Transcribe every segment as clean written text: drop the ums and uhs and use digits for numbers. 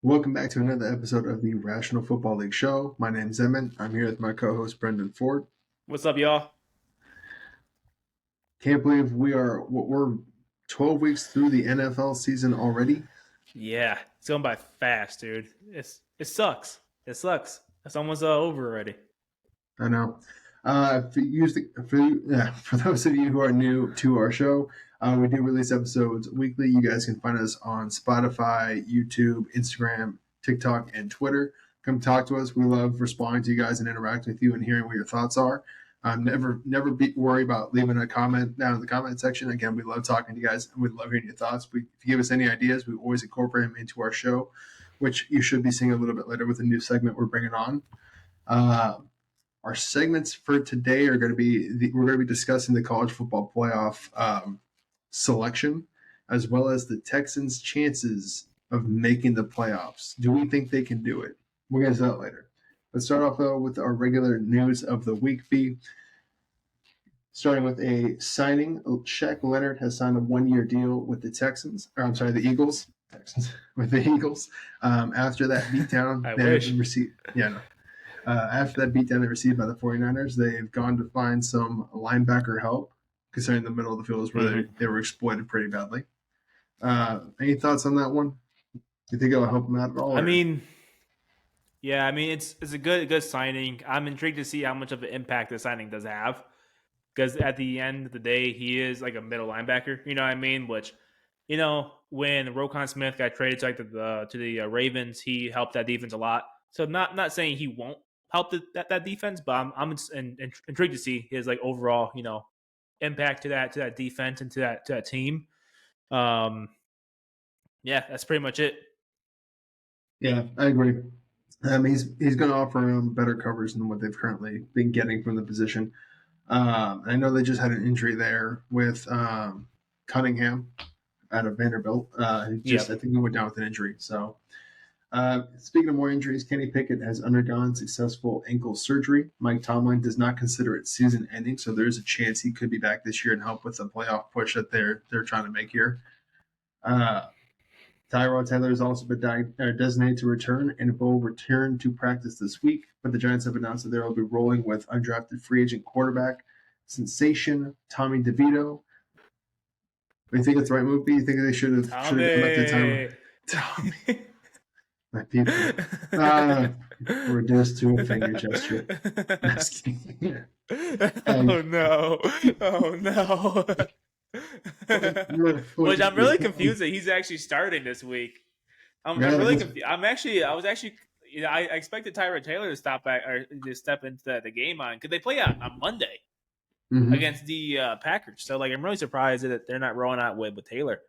Welcome back to another episode of the Rational Football League Show. My name's Emmett. I'm here with my co-host Brendyn Ford. What's up, y'all? Can't believe we're 12 weeks through the NFL season already. Yeah, it's going by fast, dude. It sucks. It sucks. It's almost over already. I know. For those of you who are new to our show, we do release episodes weekly. You guys can find us on Spotify, YouTube, Instagram, TikTok, and Twitter. Come talk to us. We love responding to you guys and interacting with you and hearing what your thoughts are. Never worry about leaving a comment down in the comment section. Again, we love talking to you guys, and we love hearing your thoughts. If you give us any ideas, we always incorporate them into our show, which you should be seeing a little bit later with a new segment we're bringing on. Our segments for today are going to be we're going to be discussing the college football playoff selection, as well as the Texans' chances of making the playoffs. Do we think they can do it? We'll get to that later. Let's start off, though, with our regular news of the week. Starting with a signing. Shaq Leonard has signed a 1-year deal with the Texans. The Eagles. With the Eagles. After that beatdown, after that beatdown they received by the 49ers, they've gone to find some linebacker help, considering the middle of the field is where they were exploited pretty badly. Any thoughts on that one? Do you think it'll help them out at all? It's a good signing. I'm intrigued to see how much of an impact the signing does have, because at the end of the day, he is like a middle linebacker. You know what I mean? Which, when Roquan Smith got traded to the Ravens, he helped that defense a lot. So not saying he won't help that defense, but I'm intrigued to see his like overall impact to that defense and to that team. That's pretty much it. Yeah, I agree. He's going to offer better coverage than what they've currently been getting from the position. I know they just had an injury there with Cunningham out of Vanderbilt. I think he went down with an injury. So, speaking of more injuries, Kenny Pickett has undergone successful ankle surgery. Mike Tomlin does not consider it season ending, so there's a chance he could be back this year and help with the playoff push that they're trying to make here. Tyrod Taylor has also been designated to return and will return to practice this week, but the Giants have announced that they will be rolling with undrafted free agent quarterback sensation Tommy DeVito. Do you think it's the right move? Do you think they should have gone back to Tommy? My people. Reduced to a finger gesture. Oh no. Which I'm really confused that he's actually starting this week. I'm really confused. I expected Tyrod Taylor to stop back or to step into the game because they play on Monday against the Packers. So like I'm really surprised that they're not rolling out with Taylor.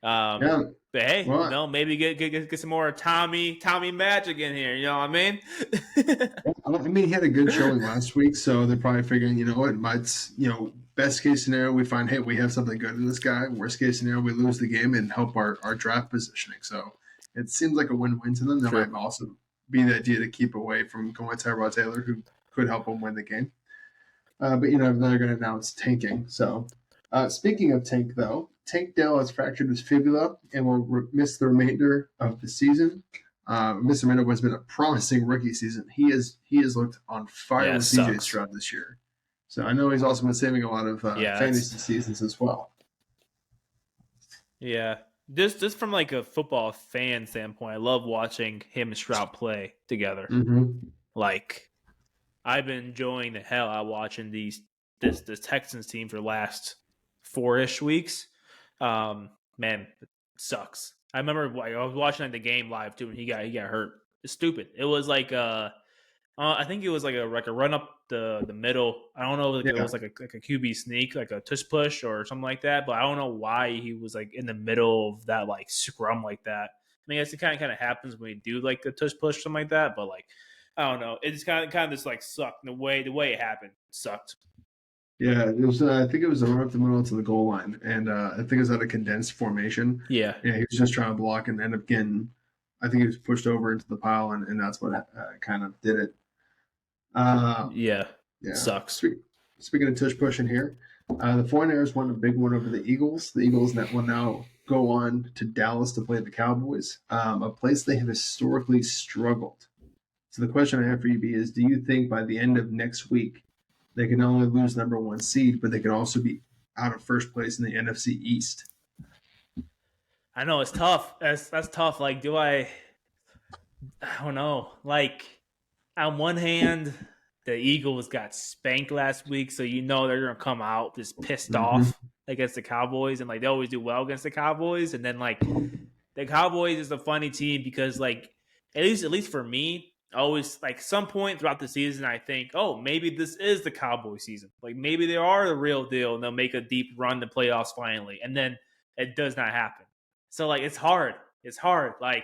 But hey, maybe get some more Tommy magic in here. You know what I mean? He had a good showing last week, so they're probably figuring, best case scenario, we find, hey, we have something good in this guy. Worst case scenario, we lose the game and help our draft positioning. So it seems like a win-win to them. That might also be the idea to keep away from going Tyrod Taylor, who could help them win the game. But they're going to announce tanking. So speaking of tank, though, Tank Dell has fractured his fibula and will miss the remainder of the season. Mr. Mendo has been a promising rookie season. He has looked on fire with CJ Stroud this year. So I know he's also been saving a lot of fantasy seasons as well. Yeah. Just from like a football fan standpoint, I love watching him and Stroud play together. Like, I've been enjoying the hell out of watching this Texans team for the last 4-ish weeks. Man, it sucks. I remember I was watching the game live too, and he got hurt. It's stupid. It was like I think it was like a run up the middle. I don't know if it was like a QB sneak, like a tush push or something like that. But I don't know why he was like in the middle of that like scrum like that. I mean, it kind of happens when you do like a tush push something like that. But like I don't know, it just kind of just like sucked. The way it happened sucked. Yeah, it was. I think it was a run up the middle to the goal line, and I think it was at a condensed formation. Yeah, he was just trying to block and end up getting. I think he was pushed over into the pile, and that's what kind of did it. Sucks. Speaking of tush pushing here, The 49ers won a big one over the Eagles. The Eagles will now go on to Dallas to play the Cowboys, a place they have historically struggled. So the question I have for you, B, is do you think by the end of next week they can not only lose number one seed, but they can also be out of first place in the NFC East? I know it's tough. That's tough. Like, I don't know. Like, on one hand, the Eagles got spanked last week, so they're gonna come out just pissed off against the Cowboys, and like they always do well against the Cowboys. And then like the Cowboys is a funny team because like at least for me, always like some point throughout the season, I think, oh, maybe this is the Cowboy season. Like maybe they are the real deal, and they'll make a deep run to playoffs finally. And then it does not happen. So like it's hard. It's hard. Like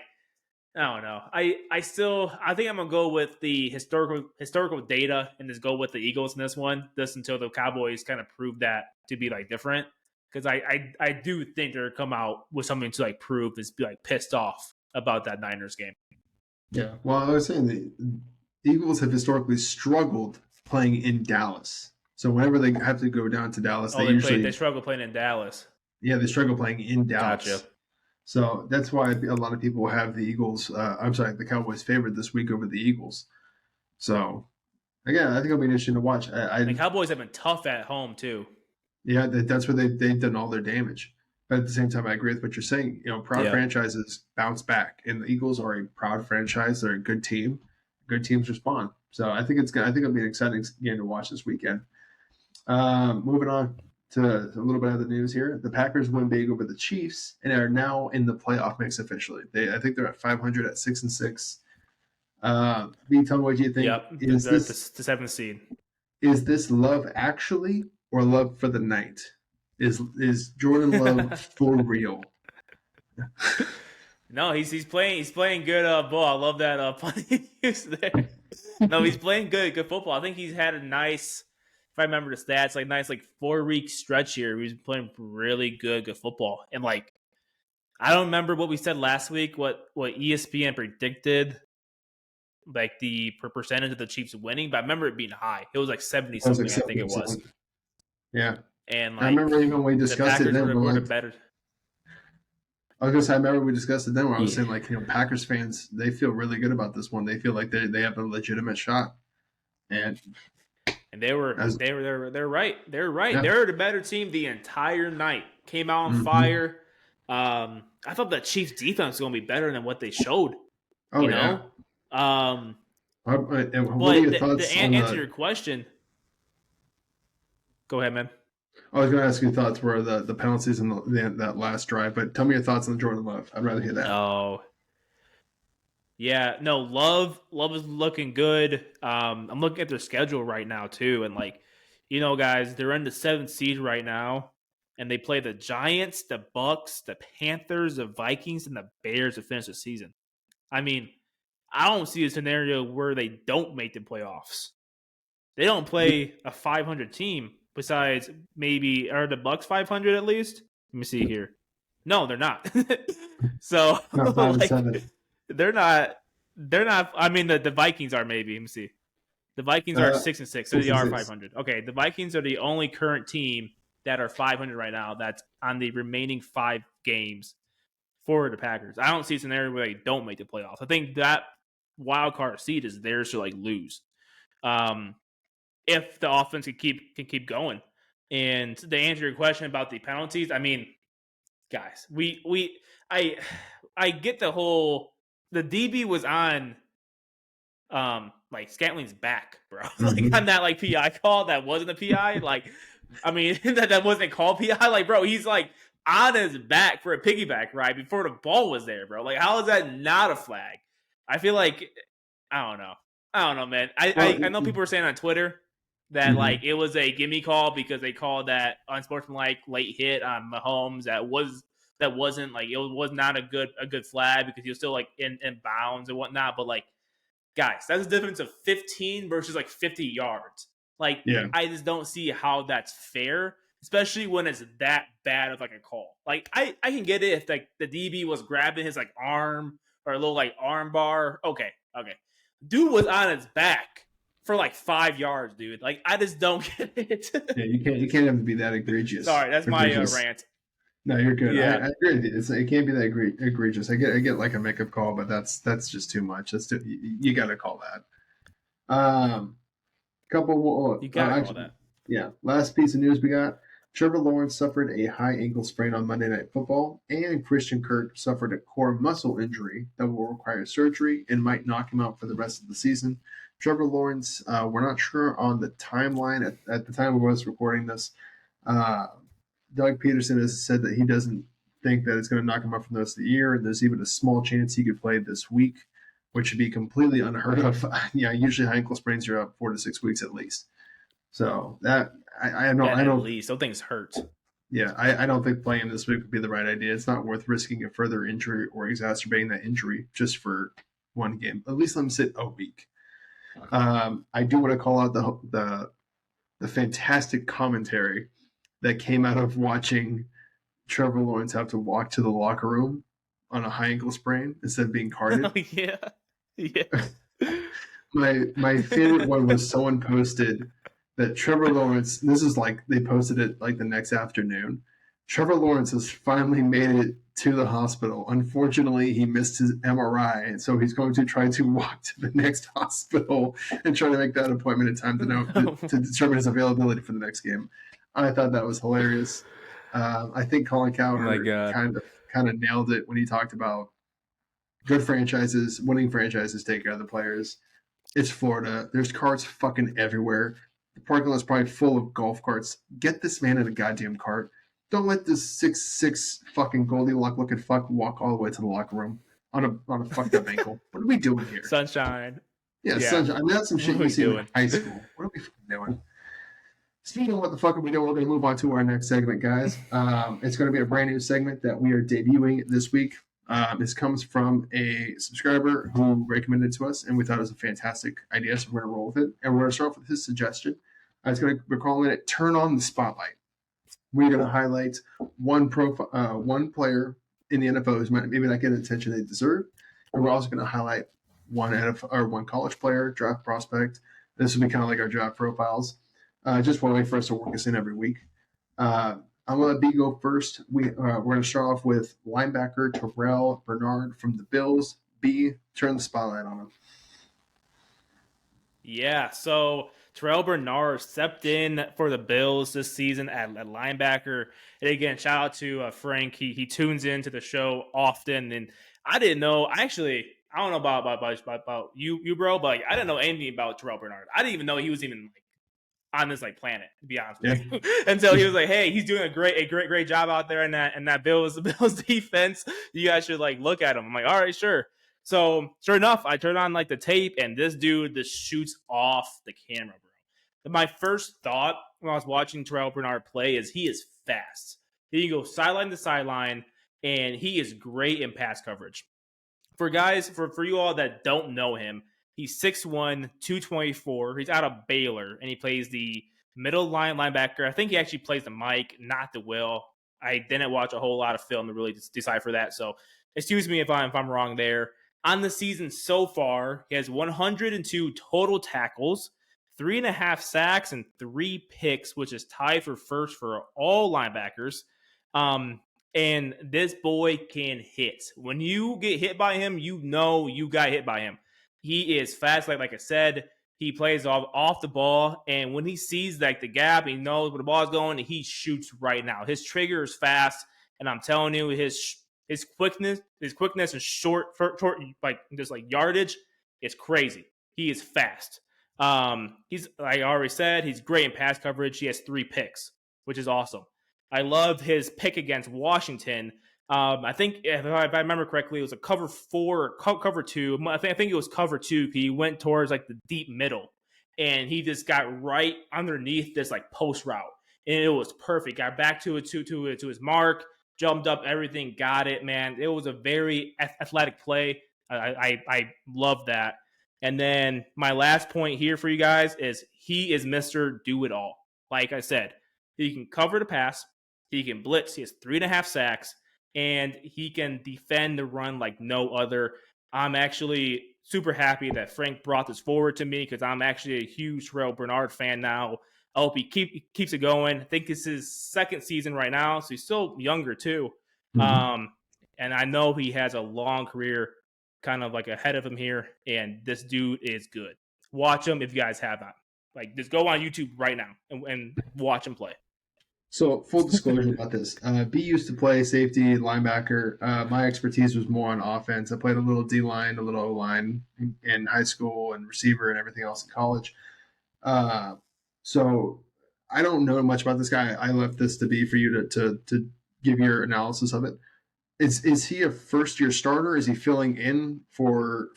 I don't know. I think I'm gonna go with the historical data and just go with the Eagles in this one, just until the Cowboys kind of prove that to be like different. Because I do think they're gonna come out with something to like prove is be like pissed off about that Niners game. Yeah. Well, I was saying the Eagles have historically struggled playing in Dallas. So whenever they have to go down to Dallas, they struggle playing in Dallas. Yeah, they struggle playing in Dallas. Gotcha. So that's why a lot of people have the Eagles. The Cowboys favored this week over the Eagles. So again, I think it'll be interesting to watch. The Cowboys have been tough at home too. Yeah, that's where they've done all their damage. But at the same time, I agree with what you're saying. Proud franchises bounce back, and the Eagles are a proud franchise. They're a good team. Good teams respond. So I think it'll be an exciting game to watch this weekend. Moving on to a little bit of the news here. The Packers win big over the Chiefs and are now in the playoff mix officially. I think they're at 500 at 6-6. B, tell me what you think. Yep, is this the 7th seed? Is this love actually or love for the night? Is Jordan Love for real? No, he's playing good ball. I love that pun use there. No, he's playing good football. I think he's had a nice, if I remember the stats, like nice 4-week stretch here. He's playing really good football. And like I don't remember what we said last week, what ESPN predicted, like the percentage of the Chiefs winning, but I remember it being high. It was like 70 something, I think it was. Yeah. And I remember even when we discussed it then. Better. I was gonna say, I remember we discussed it then where I was saying Packers fans, they feel really good about this one. They feel like they have a legitimate shot. And they were right. They're right. Yeah. They're the better team the entire night. Came out on fire. I thought the Chiefs defense was gonna be better than what they showed. Oh, you know? What are your thoughts to answer your question? Go ahead, man. I was going to ask your thoughts were the penalties in that last drive, but tell me your thoughts on Jordan Love. I'd rather hear that. Oh, yeah. No, Love is looking good. I'm looking at their schedule right now too, and guys, they're in the 7th seed right now, and they play the Giants, the Bucks, the Panthers, the Vikings, and the Bears to finish the season. I mean, I don't see a scenario where they don't make the playoffs. They don't play a 500 team. Besides, maybe are the Bucks 500 at least? Let me see here. No, they're not. So they're not. I mean, the Vikings are maybe. Let me see. The Vikings are 6-6, so they are 500. Okay, the Vikings are the only current team that are 500 right now. That's on the remaining 5 games for the Packers. I don't see a scenario where they don't make the playoffs. I think that wild card seed is theirs to lose. If the offense can keep going. And to answer your question about the penalties, I mean, guys, I get the DB was on Scantling's back, bro. On that PI call that wasn't a PI. I mean that wasn't called PI. Bro, he's on his back for a piggyback ride before the ball was there, bro. How is that not a flag? I feel I don't know, man. I know people were saying on Twitter that it was a gimme call because they called that unsportsmanlike late hit on Mahomes that wasn't it was not a good flag because he was still in bounds and whatnot. But guys, that's a difference of 15 versus 50 yards. I just don't see how that's fair, especially when it's that bad of a call. I can get it if the DB was grabbing his arm or a little arm bar. Okay. Dude was on his back for like 5 yards, dude. Like, I just don't get it. Yeah, you can't even be that egregious. Sorry, that's my rant. No, you're good. Yeah. I agree with you. It can't be that egregious. I get like a makeup call, but that's just too much. You got to call that. Couple more. You gotta call that. Yeah. Last piece of news we got. Trevor Lawrence suffered a high ankle sprain on Monday Night Football, and Christian Kirk suffered a core muscle injury that will require surgery and might knock him out for the rest of the season. Trevor Lawrence, we're not sure on the timeline at the time we was recording this. Doug Peterson has said that he doesn't think that it's going to knock him out for the rest of the year. There's even a small chance he could play this week, which would be completely unheard of. Usually high ankle sprains are out 4 to 6 weeks at least. So that I don't at least those things hurt. Yeah, I don't think playing this week would be the right idea. It's not worth risking a further injury or exacerbating that injury just for one game. At least let him sit a week. I do want to call out the fantastic commentary that came out of watching Trevor Lawrence have to walk to the locker room on a high ankle sprain instead of being carted. Oh, yeah. My favorite one was someone posted that Trevor Lawrence, this is like they posted it like the next afternoon. Trevor Lawrence has finally made it to the hospital. Unfortunately, he missed his MRI, and so he's going to try to walk to the next hospital and try to make that appointment in time to determine his availability for the next game. I thought that was hilarious. I think Colin Cowherd kind of nailed it when he talked about good franchises, winning franchises take care of the players. It's Florida. There's carts fucking everywhere. The parking lot's probably full of golf carts. Get this man in a goddamn cart. Don't let this 6'6" fucking Goldilocks looking fuck walk all the way to the locker room on a fucked up ankle. What are we doing here? Sunshine. Yeah, sunshine. I mean, that's some shit you see in high school. What are we fucking doing? Speaking of what the fuck are we doing, we're going to move on to our next segment, guys. It's going to be a brand new segment that we are debuting this week. This comes from a subscriber who recommended it to us, and we thought it was a fantastic idea, so we're going to roll with it. And we're going to start off with his suggestion. We're calling it "Turn on the Spotlight." We're going to highlight one player in the NFL who's maybe not getting the attention they deserve, and we're also going to highlight one college player, draft prospect. This will be kind of like our draft profiles. Just one way for us to work us in every week. I'm going to let B go first. We're going to start off with linebacker Terrel Bernard from the Bills. B, turn the spotlight on him. Yeah, so Terrel Bernard stepped in for the Bills this season at linebacker. And again, shout out to Frank. He tunes into the show often. And I didn't know. I don't know about you, bro, but I didn't know anything about Terrel Bernard. I didn't even know he was even on this planet, to be honest with you. Until he was like, hey, he's doing a great job out there in that Bills defense. You guys should look at him. I'm like, all right, sure. So sure enough, I turned on the tape, and this dude just shoots off the camera, bro. My first thought when I was watching Terrel Bernard play is he is fast. He can go sideline to sideline, and he is great in pass coverage. For you all that don't know him, he's 6'1", 224. He's out of Baylor, and he plays the middle linebacker. I think he actually plays the Mike, not the Will. I didn't watch a whole lot of film to really decipher that, so excuse me if I'm wrong there. On the season so far, he has 102 total tackles, 3.5 sacks, and 3 picks, which is tied for first for all linebackers. And this boy can hit. When you get hit by him, you know you got hit by him. He is fast, like I said. He plays off the ball, and when he sees the gap, he knows where the ball is going, and he shoots right now. His trigger is fast, and I'm telling you, his quickness and short yardage is crazy. He is fast. He's, like I already said, he's great in pass coverage. He has 3 picks, which is awesome. I loved his pick against Washington. I think if I remember correctly, it was a cover 4 or cover 2. I think it was cover 2. He went towards the deep middle, and he just got right underneath this post route, and it was perfect. Got back to his mark, jumped up, everything, got it, man. It was a very athletic play. I love that. And then my last point here for you guys is he is Mr. Do-It-All. Like I said, he can cover the pass, he can blitz, he has 3.5 sacks, and he can defend the run like no other. I'm actually super happy that Frank brought this forward to me because I'm actually a huge Terrel Bernard fan now. I hope he keeps it going. I think it's his second season right now, so he's still younger too. Mm-hmm. And I know he has a long career kind of like ahead of him here, and this dude is good. Watch him if you guys have not. Like, just go on YouTube right now and watch him play. So, full disclosure about this. B used to play safety, linebacker. My expertise was more on offense. I played a little D-line, a little O-line in high school and receiver and everything else in college. So, I don't know much about this guy. I left this to be for you to give your analysis of it. Is he a first-year starter? Is he filling in for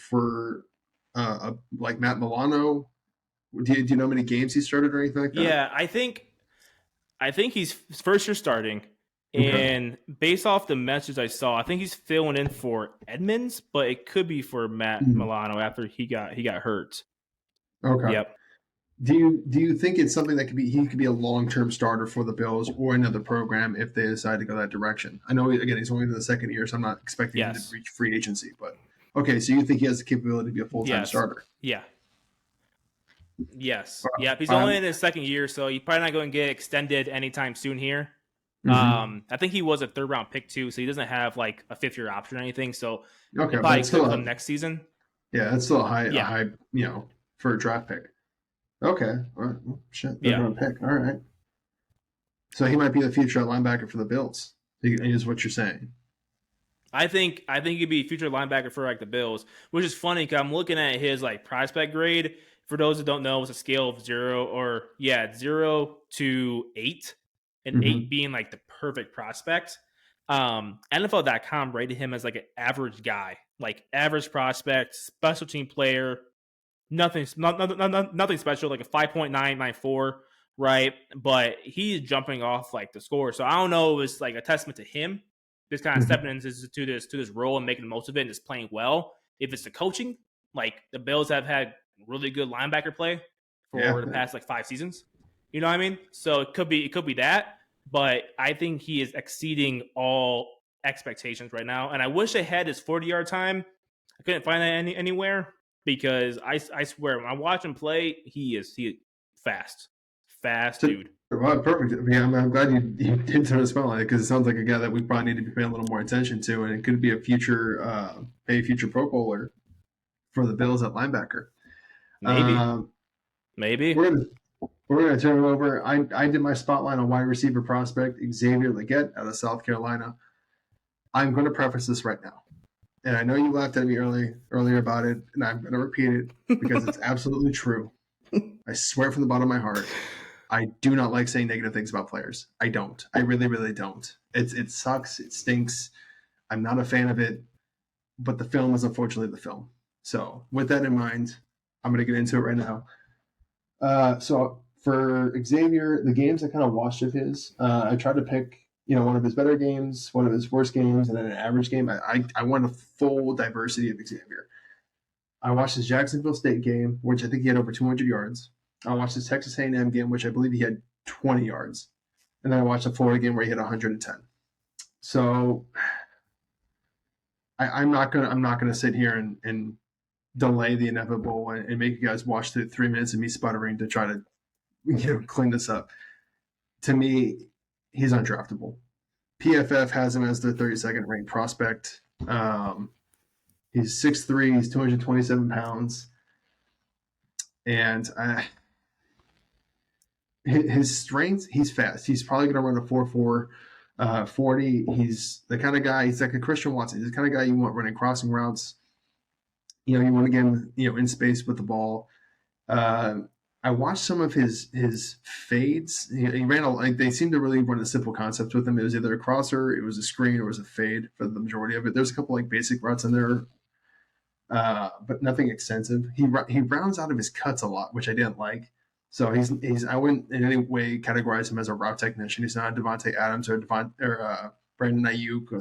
like Matt Milano? Do you know how many games he started or anything like that? Yeah, I think he's first year starting, and based off the message I saw, I think he's filling in for Edmonds, but it could be for Matt Milano after he got hurt. Okay. Yep. Do you think it's something that he could be a long-term starter for the Bills or another program if they decide to go that direction? I know again he's only in the second year, so I'm not expecting him to reach free agency. But okay, so you think he has the capability to be a full-time starter? Yeah. Yes. Yeah. He's only in his second year, so he's probably not going to get extended anytime soon here. I think he was a third-round pick too, so he doesn't have like a fifth-year option or anything. So okay, probably could come next season. Yeah, that's still a high, for a draft pick. Okay. All right. Well, shit. Third-round pick. All right. So he might be the future linebacker for the Bills. Is what you're saying? I think he'd be a future linebacker for like the Bills, which is funny because I'm looking at his like prospect grade. For those that don't know, it's a scale of 0 to 8, and 8 being like the perfect prospect. NFL.com rated him as like an average guy, like average prospect, special team player. Nothing special, like a 5.994, right? But he's jumping off like the score. So I don't know if it's like a testament to him, just kind of stepping into this role and making the most of it and just playing well. If it's the coaching, like the Bills have had really good linebacker play for the past like 5 seasons. You know what I mean? So it could be that, but I think he is exceeding all expectations right now. And I wish I had his 40-yard time. I couldn't find that anywhere. Because I swear, when I watch him play, he is fast, dude. Well, perfect. Yeah, I'm glad you did turn a spell on it because it sounds like a guy that we probably need to be paying a little more attention to, and it could be a future Pro Bowler for the Bills at linebacker. Maybe. We're gonna turn it over. I did my spotlight on wide receiver prospect Xavier Legette out of South Carolina. I'm going to preface this right now. And I know you laughed at me earlier about it, and I'm going to repeat it because it's absolutely true. I swear from the bottom of my heart, I do not like saying negative things about players. I don't. I really, really don't. It sucks. It stinks. I'm not a fan of it. But the film is unfortunately the film. So with that in mind, I'm going to get into it right now. So for Xavier, the games I kind of watched of his, I tried to pick one of his better games, one of his worst games, and then an average game. I want a full diversity of Xavier. I watched his Jacksonville State game, which I think he had over 200 yards. I watched his Texas A&M game, which I believe he had 20 yards. And then I watched the Florida game where he had 110. So I'm not gonna sit here and delay the inevitable and make you guys watch the 3 minutes of me sputtering to try to clean this up. To me, he's undraftable. PFF has him as their 32nd ranked prospect. He's 6'3", he's 227 pounds. And his strength, he's fast. He's probably going to run a 4.4, 40. He's the kind of guy, he's like a Christian Watson. He's the kind of guy you want running crossing routes. You want to get him, in space with the ball. I watched some of his fades. He ran they seemed to really run a simple concept with him. It was either a crosser, it was a screen, or it was a fade for the majority of it. There's a couple like basic routes in there, but nothing extensive. He rounds out of his cuts a lot, which I didn't like. So he's I wouldn't in any way categorize him as a route technician. He's not a Devontae Adams or Brendyn Ayuk or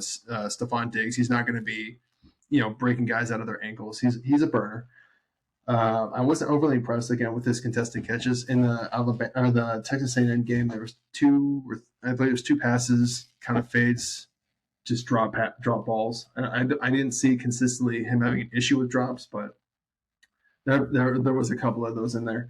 Stephon Diggs. He's not going to be breaking guys out of their ankles. He's a burner. I wasn't overly impressed again with his contested catches in the Texas A&M game. There was I believe it was 2 passes, kind of fades, just drop balls. And I didn't see consistently him having an issue with drops, but There was a couple of those in there.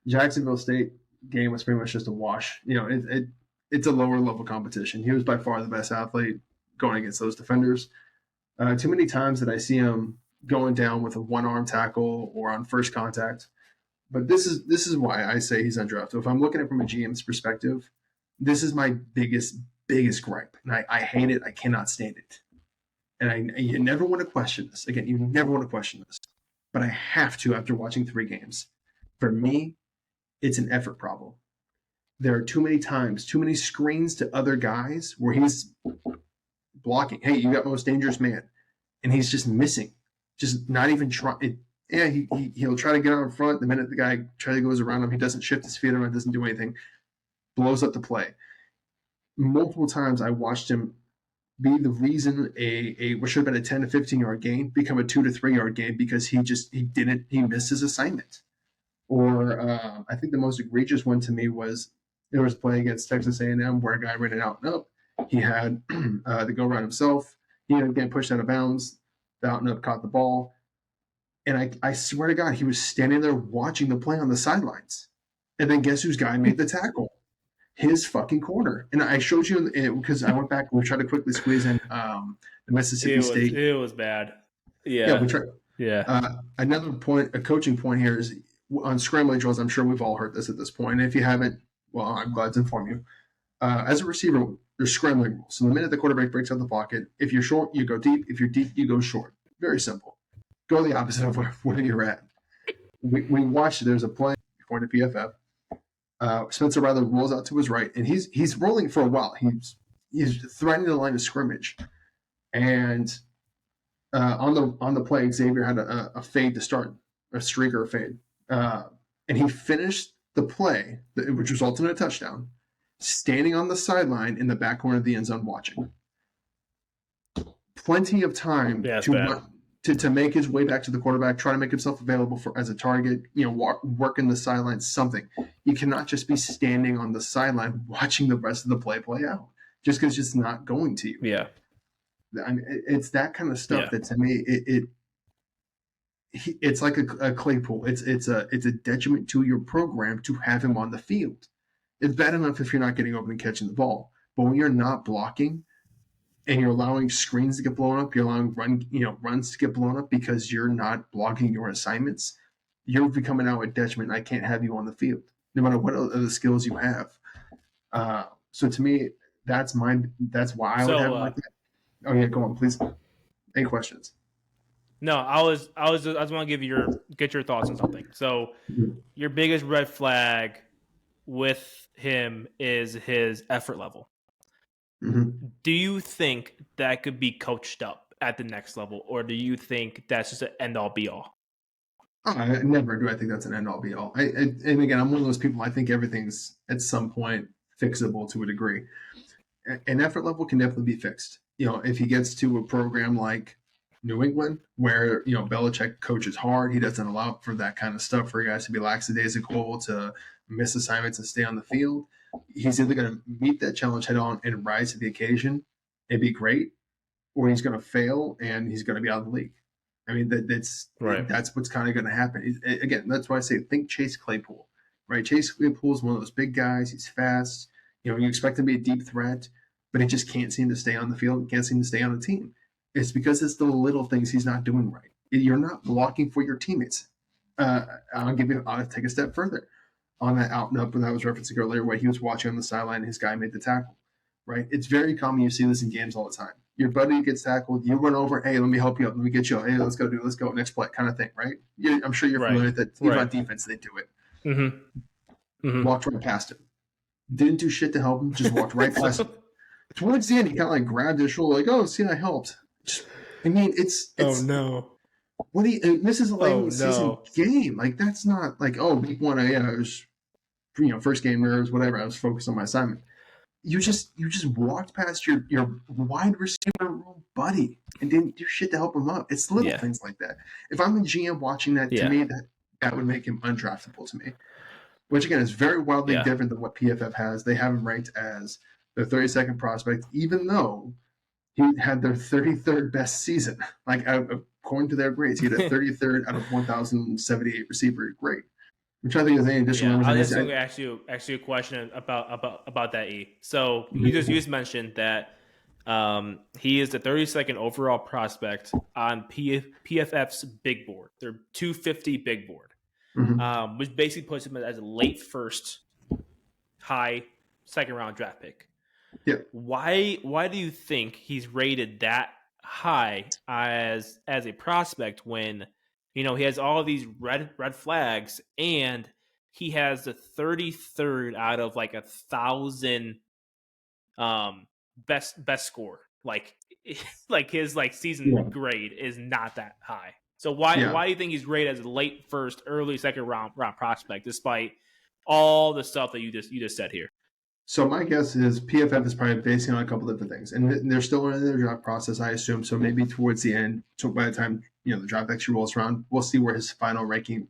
Jacksonville State game was pretty much just a wash. It's a lower level competition. He was by far the best athlete going against those defenders. Too many times that I see him going down with a one-arm tackle or on first contact. But this is why I say he's undrafted. If I'm looking at it from a GM's perspective, this is my biggest gripe, and I hate it. I cannot stand it. And you never want to question this. Again, you never want to question this. But I have to after watching 3 games. For me, it's an effort problem. There are too many times, too many screens to other guys where he's blocking. Hey, you got most dangerous man. And he's just missing. Just not even trying. Yeah, he'll try to get out in front. The minute the guy goes around him, he doesn't shift his feet around, doesn't do anything. Blows up the play. Multiple times I watched him be the reason what should have been a 10 to 15 yard gain become a 2 to 3 yard gain because he missed his assignment. Or I think the most egregious one to me was there was a play against Texas A&M where a guy ran it out and up. He had the go around himself. He ended up getting pushed out of bounds. The out and up caught the ball. And I swear to God, he was standing there watching the play on the sidelines. And then guess whose guy made the tackle? His fucking corner. And I showed you because I went back and we tried to quickly squeeze in the Mississippi State. It was bad. Yeah. We tried. Yeah. Another point, a coaching point here is on scrambling drills. I'm sure we've all heard this at this point. And if you haven't, well, I'm glad to inform you. As a receiver, there's scrambling rules. So the minute the quarterback breaks out the pocket, if you're short, you go deep. If you're deep, you go short. Very simple. Go the opposite of where you're at. We watched. There's a play going to PFF. Spencer Rattler rolls out to his right, and he's rolling for a while. He's threatening the line of scrimmage, and on the play, Xavier had a fade to start, a streak or a fade, and he finished the play, which resulted in a touchdown, standing on the sideline in the back corner of the end zone watching. Plenty of time to make his way back to the quarterback, try to make himself available as a target, work in the sideline, something. You cannot just be standing on the sideline watching the rest of the play out, just because it's just not going to you. Yeah. I mean, it's that kind of stuff that to me, it's like a Claypool. It's a detriment to your program to have him on the field. It's bad enough if you're not getting open and catching the ball, but when you're not blocking, and you're allowing screens to get blown up, you're allowing runs to get blown up because you're not blocking your assignments, you're becoming out a detriment. I can't have you on the field, no matter what other skills you have. So to me, that's why I would have like that. Oh yeah, go on, please. Any questions? No, I just want to get your thoughts on something. So your biggest red flag with him is his effort level. Mm-hmm. Do you think that could be coached up at the next level, or do you think that's just an end-all be-all? Never do I think that's an end-all be-all. And again, I'm one of those people, I think everything's at some point fixable to a degree. An effort level can definitely be fixed. If he gets to a program like New England, where, Belichick coaches hard, he doesn't allow for that kind of stuff for guys to be lackadaisical, to miss assignments and stay on the field. He's either going to meet that challenge head on and rise to the occasion, it'd be great, or he's going to fail and he's going to be out of the league. I mean, that's right. That's what's kind of going to happen. Again, that's why I say think Chase Claypool, right? Chase Claypool is one of those big guys. He's fast. You expect him to be a deep threat, but he just can't seem to stay on the field. Can't seem to stay on the team. It's because it's the little things he's not doing right. You're not blocking for your teammates. I'll take a step further. On that out and up, when I was referencing earlier, where he was watching on the sideline, his guy made the tackle, right? It's very common. You see this in games all the time. Your buddy gets tackled, you run over, hey, let me help you up, let me get you up, hey, let's go, next play, kind of thing, right? I'm sure you're familiar with that. Even on defense, they do it. Mm-hmm. Walked right past him. Didn't do shit to help him, just walked right past him. Towards the end, he kind of grabbed his shoulder, like, oh, see, I helped. It's oh, no. This is a late season game. Like, that's not like, oh, week one, I was, first game nerves, whatever. I was focused on my assignment. You just walked past your wide receiver buddy and didn't do shit to help him up. It's little things like that. If I'm a GM watching that, to me, that would make him undraftable to me. Which again is very wildly different than what PFF has. They have him ranked as their 32nd prospect, even though he had their 33rd best season, like a according to their grades, he had a 33rd out of 1,078 receiver grade. I'm trying to think of any additional numbers. I was just going to ask you a question about that. So you just mentioned that he is the 32nd overall prospect on PFF's big board. Their 250 big board, which basically puts him as a late first, high second round draft pick. Yeah. Why do you think he's rated that high as a prospect when he has all these red flags, and he has the 33rd out of like 1,000 best score? Like his season grade is not that high. So why do you think he's rated as a late first, early second round prospect, despite all the stuff that you just said here? So my guess is PFF is probably basing on a couple different things, and they're still in their draft process, I assume. So maybe towards the end, so by the time the draft actually rolls around, we'll see where his final ranking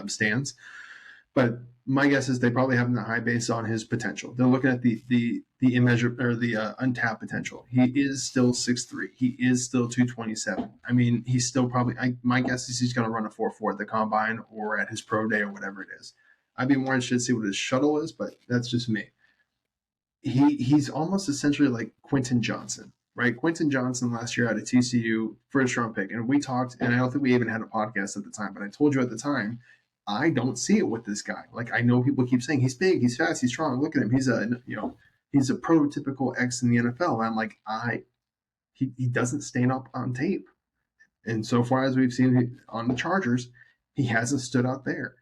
stands. But my guess is they probably have him high based on his potential. They're looking at the immeasurable or the untapped potential. He is still 6'3". He is still 227. I mean, he's still probably. My guess is he's going to run a 4.4 at the combine or at his pro day or whatever it is. I'd be more interested to see what his shuttle is, but that's just me. He's almost essentially like Quentin Johnson, right? Quentin Johnson last year out of TCU, first round pick. And we talked, and I don't think we even had a podcast at the time, but I told you at the time, I don't see it with this guy. Like, I know people keep saying he's big, he's fast, he's strong. Look at him. He's a prototypical X in the NFL. And I'm like, he doesn't stand up on tape. And so far as we've seen on the Chargers, he hasn't stood out there.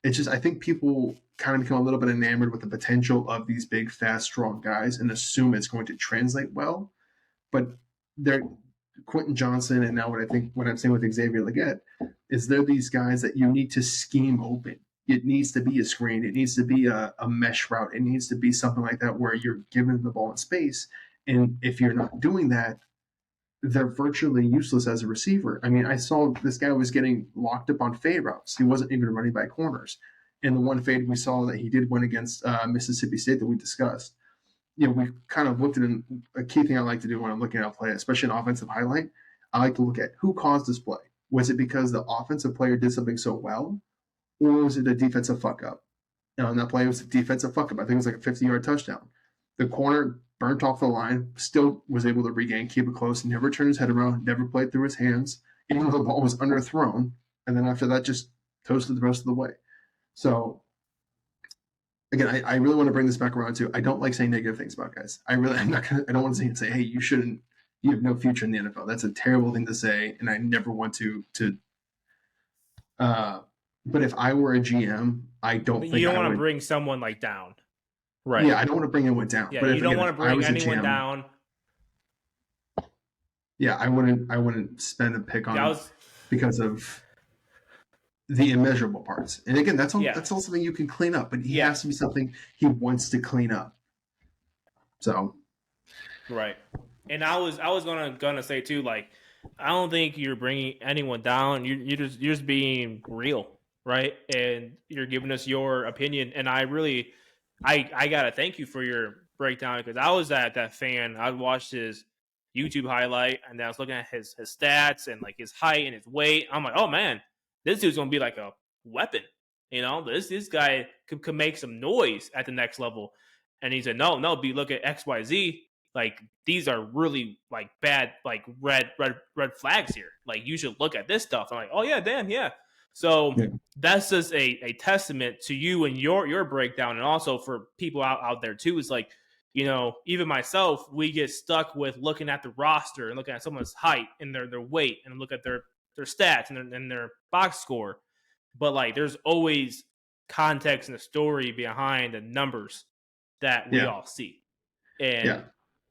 It's just, I think people kind of become a little bit enamored with the potential of these big, fast, strong guys and assume it's going to translate well. But they're Quentin Johnson, and now what I'm saying with Xavier Legette is they're these guys that you need to scheme open. It needs to be a screen. It needs to be a mesh route. It needs to be something like that where you're giving the ball in space. And if you're not doing that, they're virtually useless as a receiver. I mean, I saw this guy was getting locked up on fade routes. He wasn't even running by corners. And the one fade we saw that he did win against Mississippi State that we discussed, we kind of looked at a key thing I like to do when I'm looking at a play, especially an offensive highlight. I like to look at who caused this play. Was it because the offensive player did something so well, or was it a defensive fuck up? Now, in that play, it was a defensive fuck up. I think it was like a 50-yard touchdown. The corner burnt off the line, still was able to regain, keep it close, never turned his head around, never played through his hands, even though the ball was underthrown. And then after that, just toasted the rest of the way. So, again, I really want to bring this back around to, I don't like saying negative things about guys. I don't want to say, hey, you have no future in the NFL. That's a terrible thing to say, and I never want to. But if I were a GM, I don't think you don't want to bring someone like down. Right. Yeah, I don't want to bring anyone down. Yeah, but you don't want to bring anyone down. Yeah, I wouldn't spend a pick on him because of the immeasurable parts. And again, that's all something you can clean up, but he has to be something he wants to clean up. So, right. And I was gonna say too, like, I don't think you're bringing anyone down. You're just being real, right? And you're giving us your opinion. And I gotta thank you for your breakdown, because I was that fan. I watched his YouTube highlight, and then I was looking at his stats and like his height and his weight. I'm like, oh man, this dude's gonna be like a weapon. This guy could make some noise at the next level. And he said, no, look at XYZ. Like, these are really like bad, like red flags here. Like, you should look at this stuff. I'm like, oh yeah, damn, yeah. So that's just a testament to you and your breakdown, and also for people out there too. Is like, even myself, we get stuck with looking at the roster and looking at someone's height and their weight, and look at their stats and their box score. But like, there's always context and a story behind the numbers that we all see. And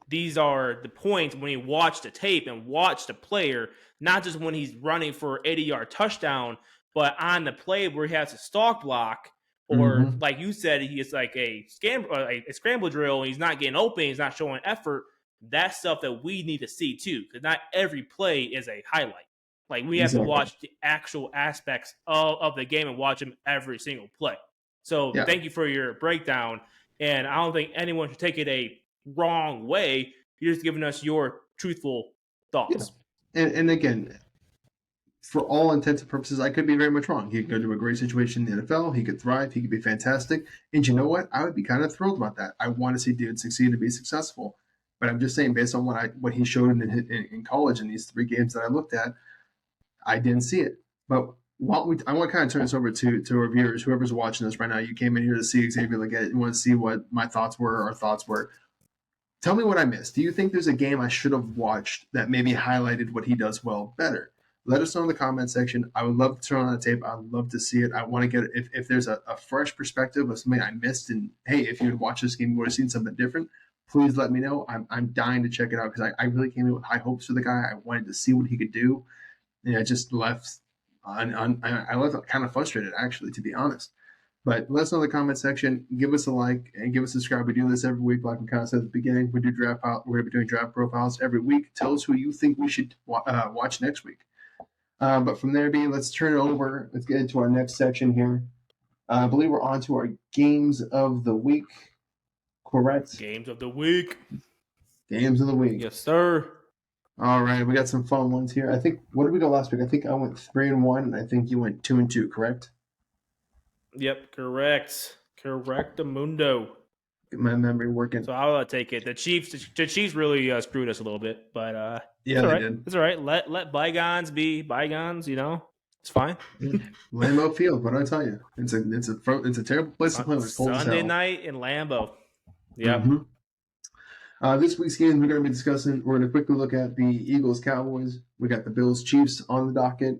these are the points when you watch the tape and watch the player, not just when he's running for an 80-yard touchdown, but on the play where he has a stalk block, or like you said, he is like a scramble drill, and he's not getting open, he's not showing effort. That's stuff that we need to see too, because not every play is a highlight. Like, we have to watch the actual aspects of the game and watch them every single play. So thank you for your breakdown. And I don't think anyone should take it a wrong way. You're just giving us your truthful thoughts. And again, for all intents and purposes, I could be very much wrong. He could go to a great situation in the NFL. He could thrive. He could be fantastic. And you know what? I would be kind of thrilled about that. I want to see dude succeed and be successful. But I'm just saying, based on what he showed in college in these 3 games that I looked at, I didn't see it. But I want to kind of turn this over to our viewers, whoever's watching this right now. You came in here to see Xavier Legette. You want to see what my thoughts were, our thoughts were. Tell me what I missed. Do you think there's a game I should have watched that maybe highlighted what he does well better? Let us know in the comment section. I would love to turn on the tape. I'd love to see it. I want to get if there's a fresh perspective of something I missed. And hey, if you had watched this game, you would have seen something different. Please let me know. I'm dying to check it out because I really came in with high hopes for the guy. I wanted to see what he could do. And I just left I left kind of frustrated, actually, to be honest. But let us know in the comment section. Give us a like and give us a subscribe. We do this every week, like we kind of said at the beginning. We do draft. We're going to be doing draft profiles every week. Tell us who you think we should watch next week. But from there, let's turn it over. Let's get into our next section here. I believe we're on to our games of the week. Correct? Games of the week. Games of the week. Yes, sir. All right, we got some fun ones here. I think, what did we go last week? I think I went 3-1, and I think you went 2-2, correct? Yep, correct. Correctamundo. Get my memory working. So I'll take it. The Chiefs really screwed us a little bit, but yeah, they did. It's all right. Let bygones be bygones. You know, it's fine. Lambeau Field, what do I tell you? It's a terrible place to play. It's cold as hell. Sunday night in Lambeau. Yeah. Mm-hmm. This week's games we're going to be discussing. We're going to quickly look at the Eagles Cowboys. We got the Bills Chiefs on the docket,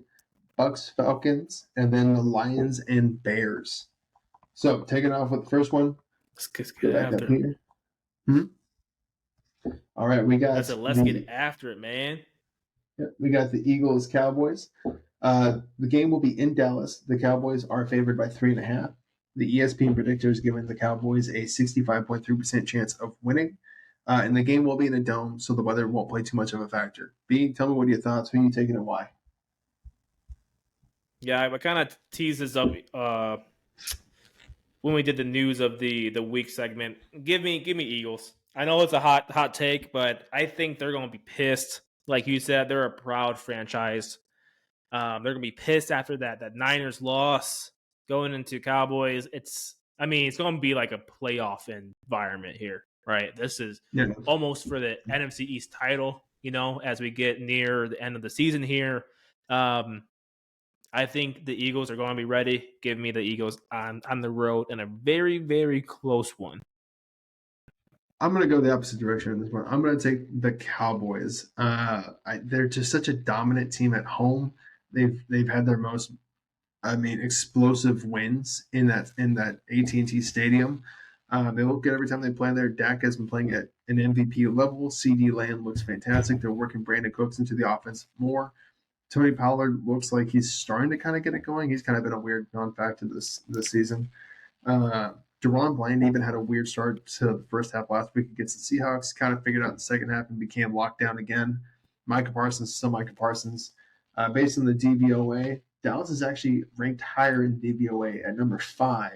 Bucks Falcons, and then the Lions and Bears. So taking off with the first one. Let's get after it. All right, we got. Let's get after it, man. Yeah, we got the Eagles Cowboys. The game will be in Dallas. The Cowboys are favored by 3.5. The ESPN predictor is giving the Cowboys a 65.3% chance of winning. And the game will be in a dome, so the weather won't play too much of a factor. B, tell me what are your thoughts? Who are you taking and why? Yeah, I kind of teased this up when we did the news of the week segment. Give me Eagles. I know it's a hot take, but I think they're going to be pissed. Like you said, they're a proud franchise. They're going to be pissed after that Niners loss going into Cowboys. It's going to be like a playoff environment here, right? This is almost for the NFC East title, as we get near the end of the season here. I think the Eagles are going to be ready. Give me the Eagles on the road in a very, very close one. I'm going to go the opposite direction in this one. I'm going to take the Cowboys. They're just such a dominant team at home. They've had their most, explosive wins in that AT&T Stadium. They look good every time they play there. Dak has been playing at an MVP level. CD Lamb looks fantastic. They're working Brendyn Cooks into the offense more. Tony Pollard looks like he's starting to kind of get it going. He's kind of been a weird non-factor this season. Deron Bland even had a weird start to the first half last week against the Seahawks. Kind of figured out in the second half and became locked down again. Micah Parsons, still Micah Parsons. Based on the DVOA, Dallas is actually ranked higher in DVOA at number 5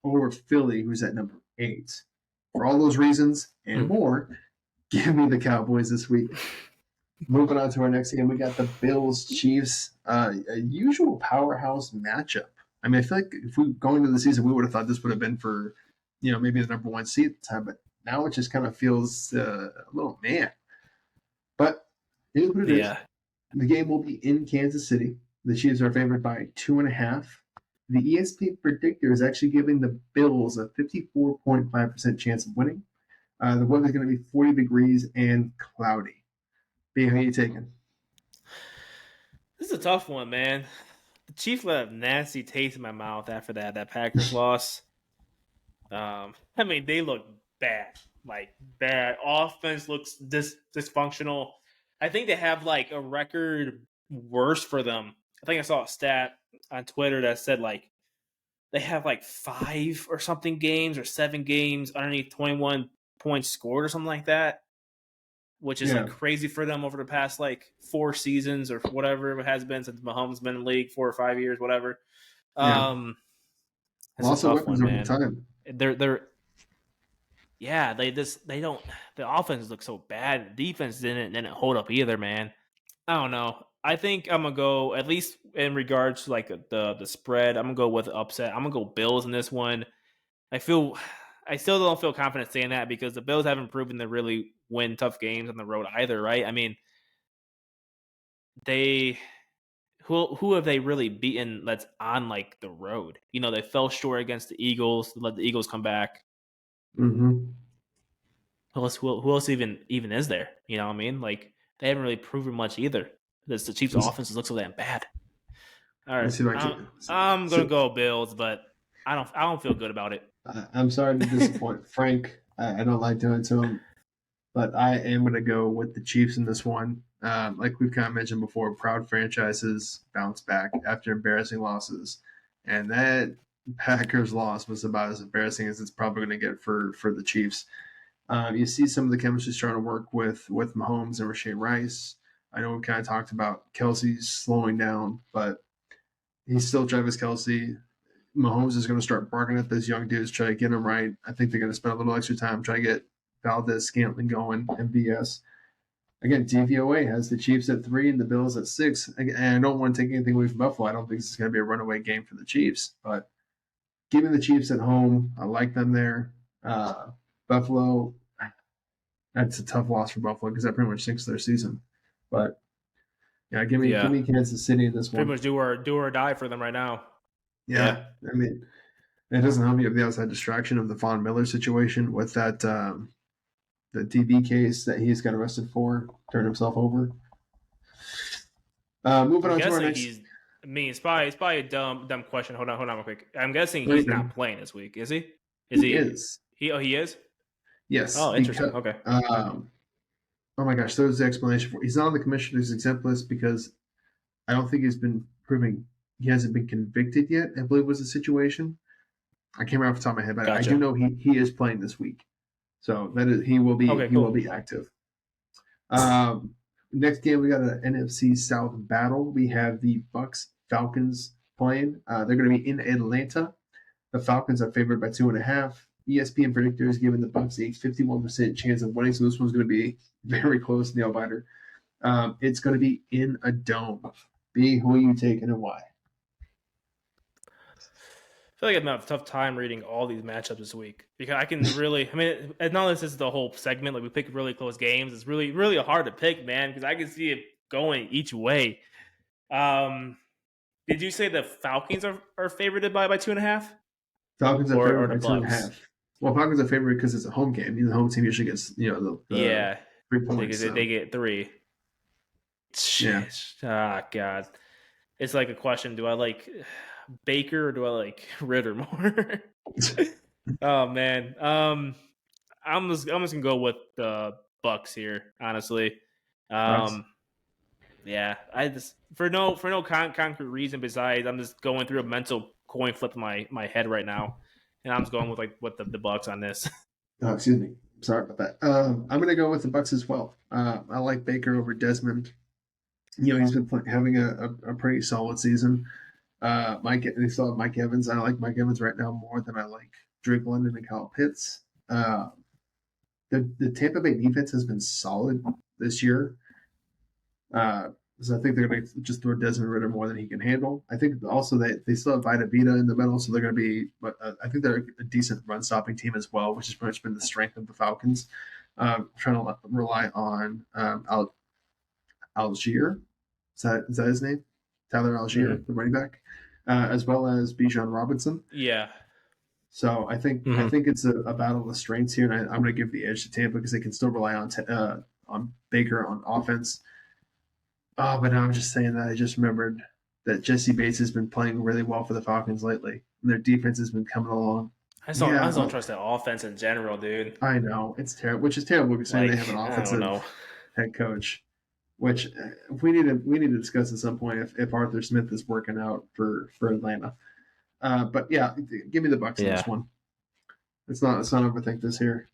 over Philly, who's at number 8. For all those reasons and more, give me the Cowboys this week. Moving on to our next game, we got the Bills Chiefs, a usual powerhouse matchup. I feel like if we going into the season, we would have thought this would have been for, maybe the number 1 seed at the time, but now it just kind of feels a little man. But it is what it is. The game will be in Kansas City. The Chiefs are favored by 2.5. The ESPN predictor is actually giving the Bills a 54.5% chance of winning. The weather is going to be 40 degrees and cloudy. B, who are you taking? This is a tough one, man. The Chiefs let a nasty taste in my mouth after that Packers loss. They look bad. Like, bad. Offense looks dysfunctional. I think they have, like, a record worse for them. I think I saw a stat on Twitter that said, like, they have, like, 5 or something games or 7 games underneath 21 points scored or something like that. Which is like crazy for them over the past like 4 seasons or whatever it has been since Mahomes been in the league, 4 or 5 years, whatever. Also weapons over time. They don't. The offense looks so bad. The defense didn't hold up either, man. I don't know. I think I'm gonna go, at least in regards to like the spread, I'm gonna go with upset. I'm gonna go Bills in this one. I still don't feel confident saying that because the Bills haven't proven to really win tough games on the road either, right? I mean, they who have they really beaten that's on like the road? You know, they fell short against the Eagles, let the Eagles come back. Mm-hmm. Who else even is there? You know what I mean? Like they haven't really proven much either. Because the Chiefs' offense looks so damn bad. All right, Let's see if I I'm gonna so, go Bills, but I don't feel good about it. I'm sorry to disappoint Frank. I don't like doing to him, but I am going to go with the Chiefs in this one. Like we've kind of mentioned before, proud franchises bounce back after embarrassing losses, and that Packers loss was about as embarrassing as it's probably going to get for the Chiefs. You see some of the chemistry starting to work with Mahomes and Rasheed Rice. I know we kind of talked about Kelsey's slowing down, but he's still Travis Kelsey. Mahomes is going to start barking at those young dudes, try to get them right. I think they're going to spend a little extra time trying to get Valdez Scantling going, MVS. Again, DVOA has the Chiefs at 3 and the Bills at 6. And I don't want to take anything away from Buffalo. I don't think this is going to be a runaway game for the Chiefs. But giving the Chiefs at home, I like them there. Buffalo, that's a tough loss for Buffalo because that pretty much sinks their season. But yeah, give me Kansas City in this one. Pretty much do or die for them right now. Yeah. I mean, it doesn't help you have the outside distraction of the Von Miller situation with that the TV case that he's got arrested for, turned himself over. Moving on to our next. It's probably a dumb question. Hold on real quick. I'm guessing he's not playing this week, is he? He is. He is? Yes. Oh, interesting. Okay. Oh my gosh, there's the explanation for it. He's not on the commissioner's exempt list because I don't think he's been proving he hasn't been convicted yet, I believe was the situation. I can't remember off the top of my head, but gotcha. I do know he is playing this week. So that is he will be will be active. Next game we got an NFC South battle. We have the Bucks Falcons playing. They're going to be in Atlanta. The Falcons are favored by 2.5. ESPN predictors giving the Bucks a 51% chance of winning, so this one's going to be very close, nail biter. It's going to be in a dome. B, who are you taking and why? I feel like I'm going to have a tough time reading all these matchups this week because I can really, I mean, not this is the whole segment, like we pick really close games. It's really, really hard to pick, man, because I can see it going each way. Did you say the Falcons are favored by 2.5? Falcons are favored by 2.5. Well, Falcons are favored because it's a home game. The home team usually gets, the 3 points. Because they get 3. Yeah. Ah, God. It's like a question, do I like Baker or do I like Ritter more? Oh man. I'm just gonna go with the Bucks here, honestly. Yeah, I just for no concrete reason besides I'm just going through a mental coin flip in my head right now, and I'm just going with the Bucks on this. Oh, excuse me. Sorry about that. I'm gonna go with the Bucks as well. I like Baker over Desmond. He's been having a pretty solid season. They still have Mike Evans. I like Mike Evans right now more than I like Drake London and Kyle Pitts. The Tampa Bay defense has been solid this year. So I think they're going to just throw Desmond Ritter more than he can handle. I think also they still have Vita Vita in the middle, so they're going to be. But I think they're a decent run stopping team as well, which has pretty much been the strength of the Falcons. Trying to rely on Algier. Is that his name? Tyler Algier, the running back, as well as Bijan Robinson. Yeah. So I think it's a battle of strengths here, and I'm going to give the edge to Tampa because they can still rely on Baker on offense. Oh, but now I'm just saying that I just remembered that Jesse Bates has been playing really well for the Falcons lately, and their defense has been coming along. I just don't trust the offense in general, dude. I know it's terrible, which is terrible because they have an offensive head coach. Which we need to discuss at some point if Arthur Smith is working out for Atlanta. But yeah, give me the Bucks in this one. Let's not overthink this here.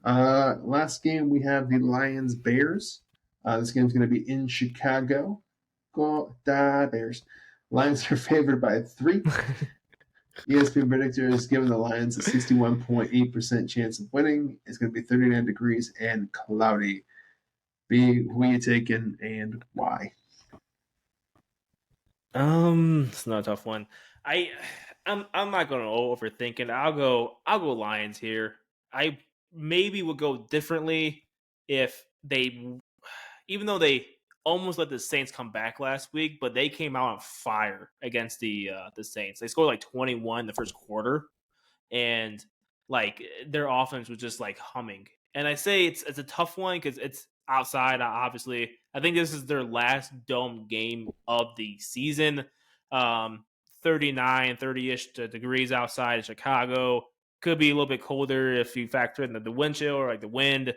Last game we have the Lions Bears. This game's going to be in Chicago. Go the Bears. Lions are favored by 3. ESPN predictor is giving the Lions a 61.8% chance of winning. It's going to be 39 degrees and cloudy. B, who are you taking and why? It's not a tough one. I'm not gonna overthink it. I'll go Lions here. I maybe would go differently if they, even though they almost let the Saints come back last week, but they came out on fire against the Saints. They scored like 21 in the first quarter, and like their offense was just like humming. And I say it's a tough one because it's outside. Obviously, I think this is their last dome game of the season. Um, 39, 30-ish degrees outside in Chicago. Could be a little bit colder if you factor in the wind chill or like the wind.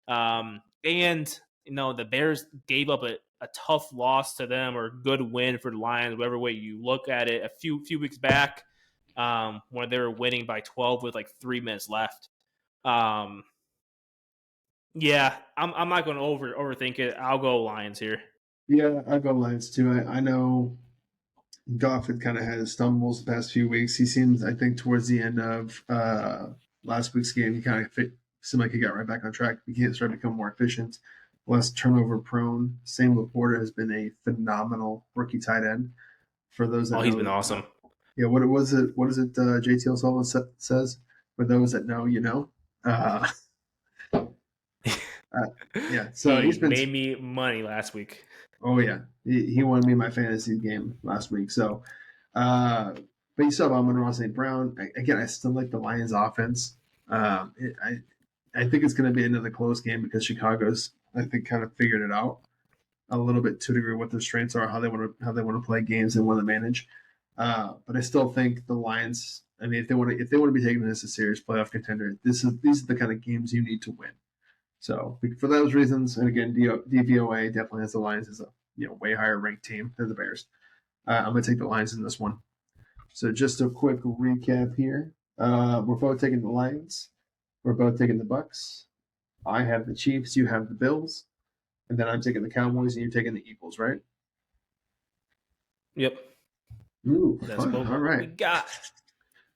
And the Bears gave up a tough loss to them or good win for the Lions, whatever way you look at it, a few weeks back, when they were winning by 12 with like 3 minutes left. Yeah, I'm not going to overthink it. I'll go Lions here. Yeah, I'll go Lions too. I know Goff had kind of had his stumbles the past few weeks. He seems, I think, towards the end of last week's game, he kind of seemed like he got right back on track. He started to become more efficient, less turnover prone. Sam Laporta has been a phenomenal rookie tight end. For those that know, he's been awesome. Yeah, what is it? JTL Sullivan says? For those that know, you know. Yeah, so he made me money last week. Oh yeah, he won me my fantasy game last week. So, but you saw Amon-Ra St. Brown again. I still like the Lions' offense. I think it's going to be another close game because Chicago's, I think, kind of figured it out a little bit to a degree what their strengths are, how they want to play games and want to manage. But I still think the Lions. I mean, if they want to be taken as a serious playoff contender, these are the kind of games you need to win. So for those reasons, and again, DVOA definitely has the Lions as a way higher ranked team than the Bears. I'm going to take the Lions in this one. So just a quick recap here. We're both taking the Lions. We're both taking the Bucks. I have the Chiefs. You have the Bills. And then I'm taking the Cowboys, and you're taking the Eagles, right? Yep. Ooh, fun. All right. We got.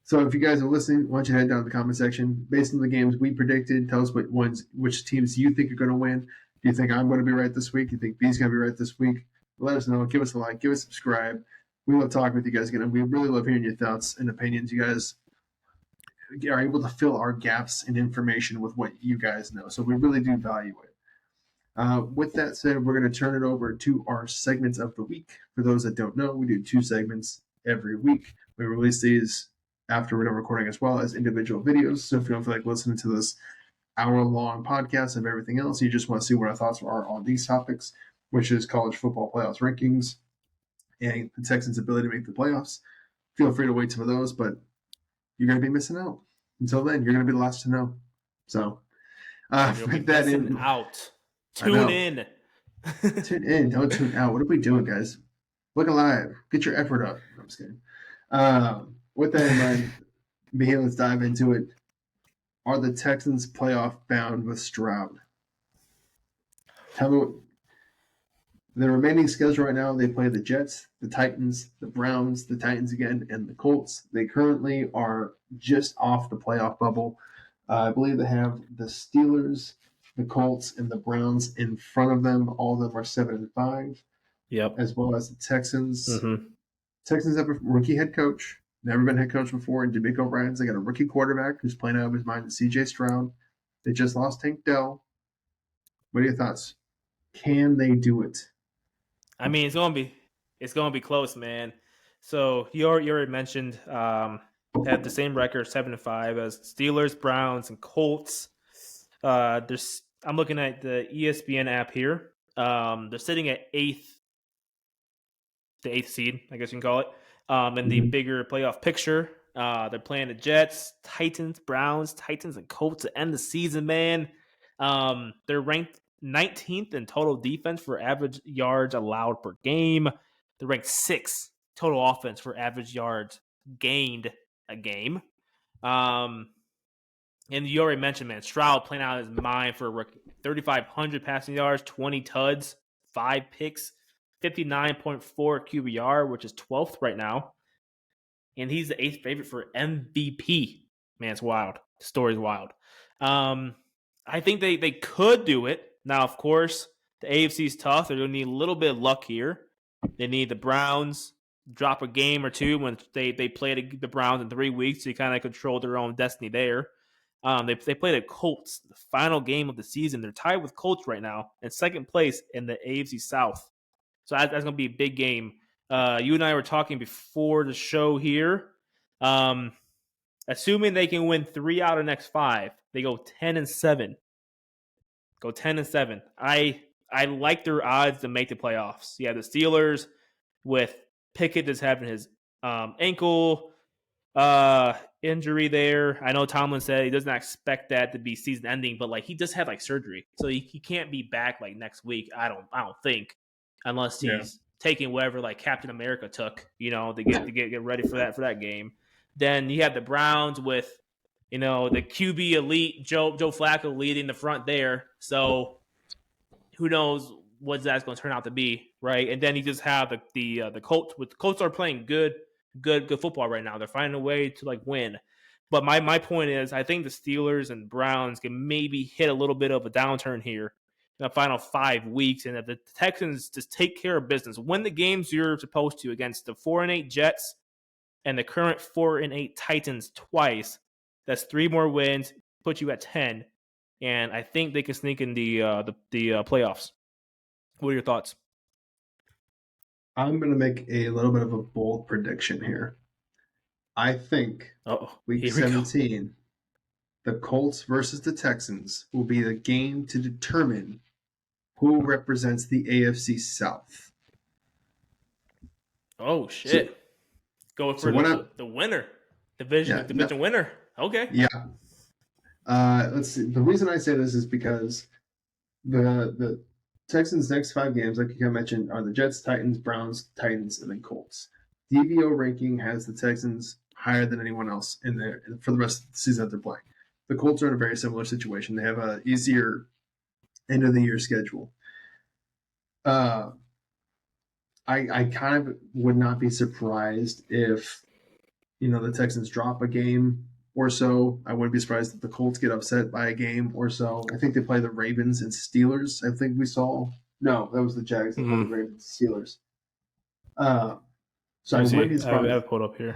So if you guys are listening, why don't you head down to the comment section. Based on the games we predicted, tell us which teams you think are going to win. Do you think I'm going to be right this week? Do you think B's going to be right this week? Let us know. Give us a like. Give us a subscribe. We love talking with you guys again. And we really love hearing your thoughts and opinions. You guys are able to fill our gaps in information with what you guys know. So we really do value it. With that said, we're going to turn it over to our segments of the week. For those that don't know, we do 2 segments every week. We release these after we're done recording as well as individual videos. So if you don't feel like listening to this hour-long podcast of everything else, you just want to see what our thoughts are on these topics, which is college football playoffs rankings and the Texans' ability to make the playoffs, feel free to wait for those, but you're going to be missing out. Until then, you're going to be the last to know. So, with that in out. Tune in. Tune in. Don't tune out. What are we doing, guys? Look alive. Get your effort up. I'm just kidding. With that in mind, let's dive into it. Are the Texans playoff bound with Stroud? Tell me the remaining schedule right now. They play the Jets, the Titans, the Browns, the Titans again, and the Colts. They currently are just off the playoff bubble. I believe they have the Steelers, the Colts, and the Browns in front of them. All of them are 7-5. Yep. As well as the Texans. Mm-hmm. Texans have a rookie head coach. Never been head coach before in DeMeco Ryans. They got a rookie quarterback who's playing out of his mind, CJ Stroud. They just lost Tank Dell. What are your thoughts? Can they do it? I mean, it's gonna be close, man. So you already mentioned have the same record, 7-5 as Steelers, Browns, and Colts. I'm looking at the ESPN app here. They're sitting at the eighth seed, I guess you can call it. In the bigger playoff picture, they're playing the Jets, Titans, Browns, and Colts to end the season, man. They're ranked 19th in total defense for average yards allowed per game. They're ranked 6th total offense for average yards gained a game. And you already mentioned, man, Stroud playing out of his mind for a rookie. 3,500 passing yards, 20 tuds, 5 picks, 59.4 QBR, which is 12th right now. And he's the 8th favorite for MVP. Man, it's wild. The story's wild. I think they could do it. Now, of course, the AFC is tough. They're going to need a little bit of luck here. They need the Browns, drop a game or two when they played the Browns in 3 weeks. So you kind of control their own destiny there. They play the Colts, the final game of the season. They're tied with Colts right now in second place in the AFC South. So that's going to be a big game. You and I were talking before the show here. Assuming they can win 3 out of the next 5, they go 10-7. Go 10-7. I like their odds to make the playoffs. Yeah, the Steelers with Pickett just having his ankle injury there. I know Tomlin said he does not expect that to be season ending, but like he just had like surgery, so he can't be back like next week. I don't think, unless he's taking whatever like Captain America took, to get ready for that game. Then you have the Browns with the QB elite Joe Flacco leading the front there. So who knows what that's going to turn out to be, right? And then you just have the Colts. The Colts are playing good football right now. They're finding a way to like win. But my point is, I think the Steelers and Browns can maybe hit a little bit of a downturn here in the final 5 weeks, and that the Texans just take care of business, win the games you're supposed to against the 4-8 Jets and the current 4-8 Titans twice. That's 3 more wins, put you at 10, and I think they can sneak in the playoffs. What are your thoughts? I'm going to make a little bit of a bold prediction here. I think week 17, the Colts versus the Texans will be the game to determine who represents the AFC South. Oh, shit. So, go for the winner. Division winner. Okay. Yeah. Let's see. The reason I say this is because the Texans' next 5 games, like you mentioned, are the Jets, Titans, Browns, Titans, and then Colts. DVO ranking has the Texans higher than anyone else in there for the rest of the season that they're playing. The Colts are in a very similar situation. They have an easier end of the year schedule. I kind of would not be surprised if the Texans drop a game or so. I wouldn't be surprised if the Colts get upset by a game or so. I think they play the Ravens and Steelers. I think we saw. No, that was the Jags. They played the Ravens and Steelers. So I wouldn't be surprised. I have it pulled up here.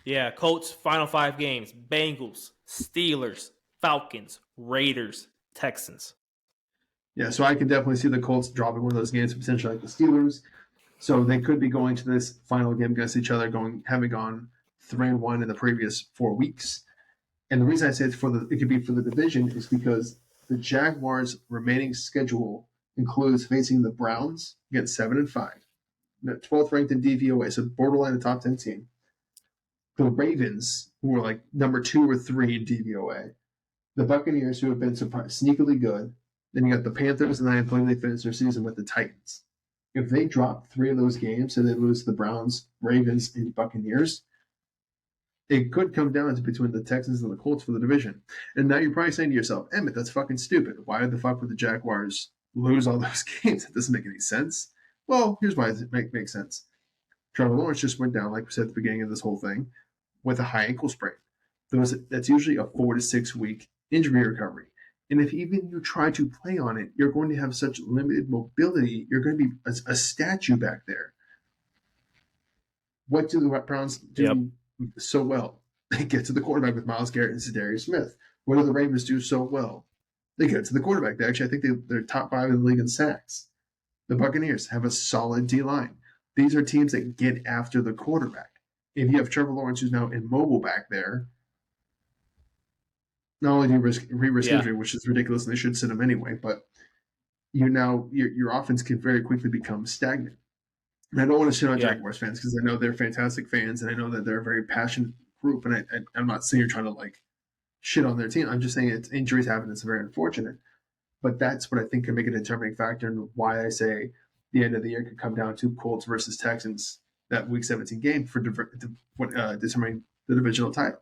Yeah, Colts final 5 games: Bengals, Steelers, Falcons, Raiders, Texans. Yeah, so I can definitely see the Colts dropping one of those games, potentially like the Steelers. So they could be going to this final game against each other, having gone 3-1 in the previous 4 weeks. And the reason I say it could be for the division is because the Jaguars' remaining schedule includes facing the Browns against 7-5, 12th ranked in DVOA, so borderline the top 10 team. The Ravens, who are like number 2 or 3 in DVOA. The Buccaneers, who have been sneakily good. Then you got the Panthers, and I believe they finished their season with the Titans. If they drop 3 of those games and they lose the Browns, Ravens, and Buccaneers, it could come down to between the Texans and the Colts for the division. And now you're probably saying to yourself, Emmett, that's fucking stupid. Why the fuck would the Jaguars lose all those games? It doesn't make any sense. Well, here's why it makes sense. Trevor Lawrence just went down, like we said at the beginning of this whole thing, with a high ankle sprain. That's usually a 4 to 6 week injury recovery. And if even you try to play on it, you're going to have such limited mobility. You're going to be a statue back there. What do the Browns do so well? They get to the quarterback with Myles Garrett and Zadarius Smith. What do the Ravens do so well? They get to the quarterback. I think they're top 5 in the league in sacks. The Buccaneers have a solid D-line. These are teams that get after the quarterback. If you have Trevor Lawrence, who's now immobile back there, not only do you risk injury, which is ridiculous, and they should sit him anyway, but your offense can very quickly become stagnant. And I don't want to shit on Jaguars fans because I know they're fantastic fans, and I know that they're a very passionate group, and I'm not saying you're trying to like shit on their team. I'm just saying injuries happen. It's very unfortunate. But that's what I think can make a determining factor in why I say the end of the year could come down to Colts versus Texans, that Week 17 game for determining the divisional title.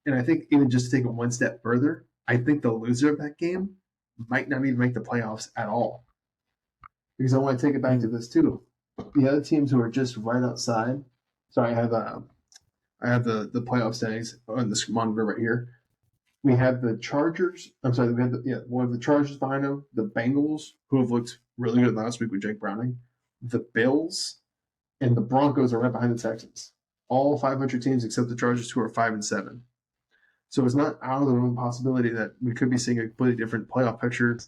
And I think even just to take it one step further, I think the loser of that game might not even make the playoffs at all. Because I want to take it back to this too. The other teams who are just right outside. So I have the playoff standings on this monitor right here. We have the Chargers. We have the Chargers behind them. The Bengals, who have looked really good last week with Jake Browning. The Bills, and the Broncos are right behind the Texans. All 500 teams except the Chargers, who are 5-7. So it's not out of the realm possibility that we could be seeing a completely different playoff picture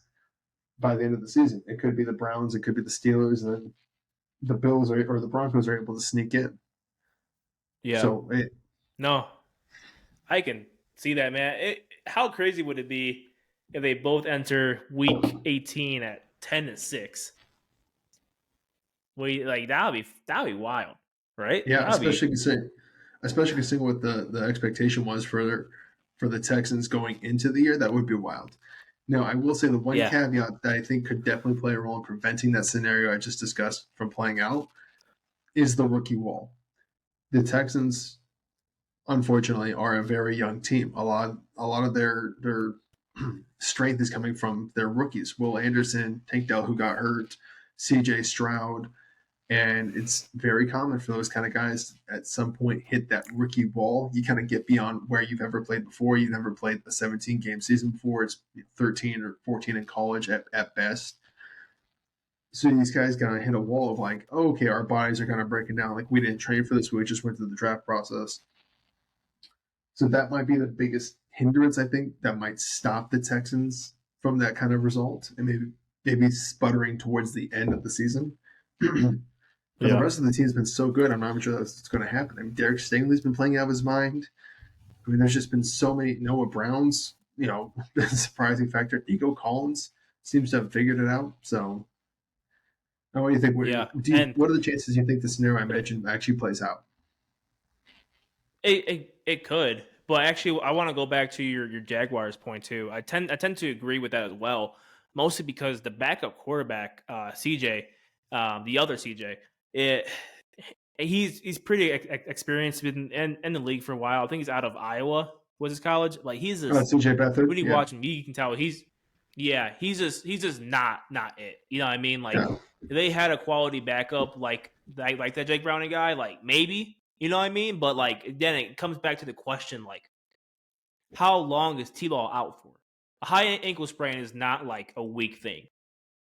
by the end of the season. It could be the Browns, it could be the Steelers, and then the Bills or the Broncos are able to sneak in. Yeah. So no, I can see that, man. How crazy would it be if they both enter Week 18 at 10-6? Like that would be wild, right? yeah, especially considering what the expectation was for the Texans going into the year. That would be wild. Now, I will say the one caveat that I think could definitely play a role in preventing that scenario I just discussed from playing out is the rookie wall. The Texans, unfortunately, are a very young team. A lot of their strength is coming from their rookies. Will Anderson, Tank Dell, who got hurt, C.J. Stroud, and it's very common for those kind of guys at some point hit that rookie wall. You kind of get beyond where you've ever played before. You've never played a 17-game season before. It's 13 or 14 in college at best. So these guys kind of hit a wall of like, oh, okay, our bodies are kind of breaking down. Like, we didn't train for this. We just went through the draft process. So that might be the biggest hindrance, I think, that might stop the Texans from that kind of result and maybe sputtering towards the end of the season. But the rest of the team's been so good, I'm not even sure that's going to happen. I mean, Derek Stingley's been playing out of his mind. I mean, there's just been so many. Noah Brown's, been a surprising factor. Nico Collins seems to have figured it out. So, now what do you think? What are the chances you think the scenario I mentioned actually plays out? It could, but actually, I want to go back to your Jaguars point too. I tend to agree with that as well, mostly because the backup quarterback, CJ, the other CJ, he's pretty experienced in the league for a while. I think he's out of Iowa was his college. Like he's just CJ Beathard. When you watch him, you can tell he's just not it. You know what I mean? Like if they had a quality backup like that Jake Browning guy, like maybe, you know what I mean? But like then it comes back to the question like how long is T-Law out for? A high ankle sprain is not like a week thing.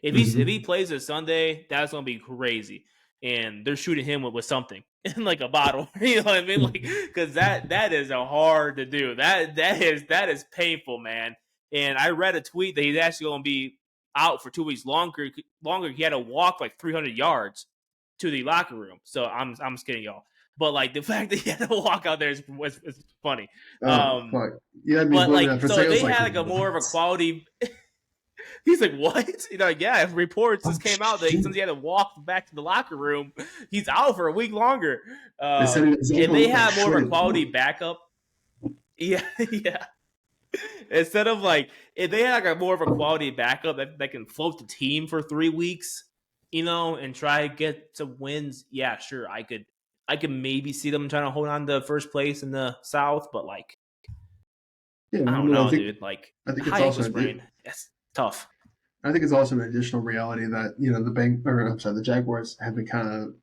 If he plays this Sunday, that's gonna be crazy. And they're shooting him with something in like a bottle. You know what I mean? Like because that is hard to do. That is painful, man. And I read a tweet that he's actually gonna be out for 2 weeks longer. He had to walk like 300 yards to the locker room. So I'm just kidding, y'all. But like the fact that he had to walk out there was funny. Fuck. Yeah, but like so they had like a more of a quality. He's like, what? Yeah, reports just came out that since he had to walk back to the locker room, he's out for a week longer. And they have more of a quality backup. Yeah. Instead of like, if they had like a more of a quality backup that can float the team for 3 weeks, and try to get some wins, yeah, sure, I could maybe see them trying to hold on to first place in the South, but like, I don't know, dude. Like, I think it's also sprain. That's tough. I think it's also an additional reality that the Jaguars have been kind of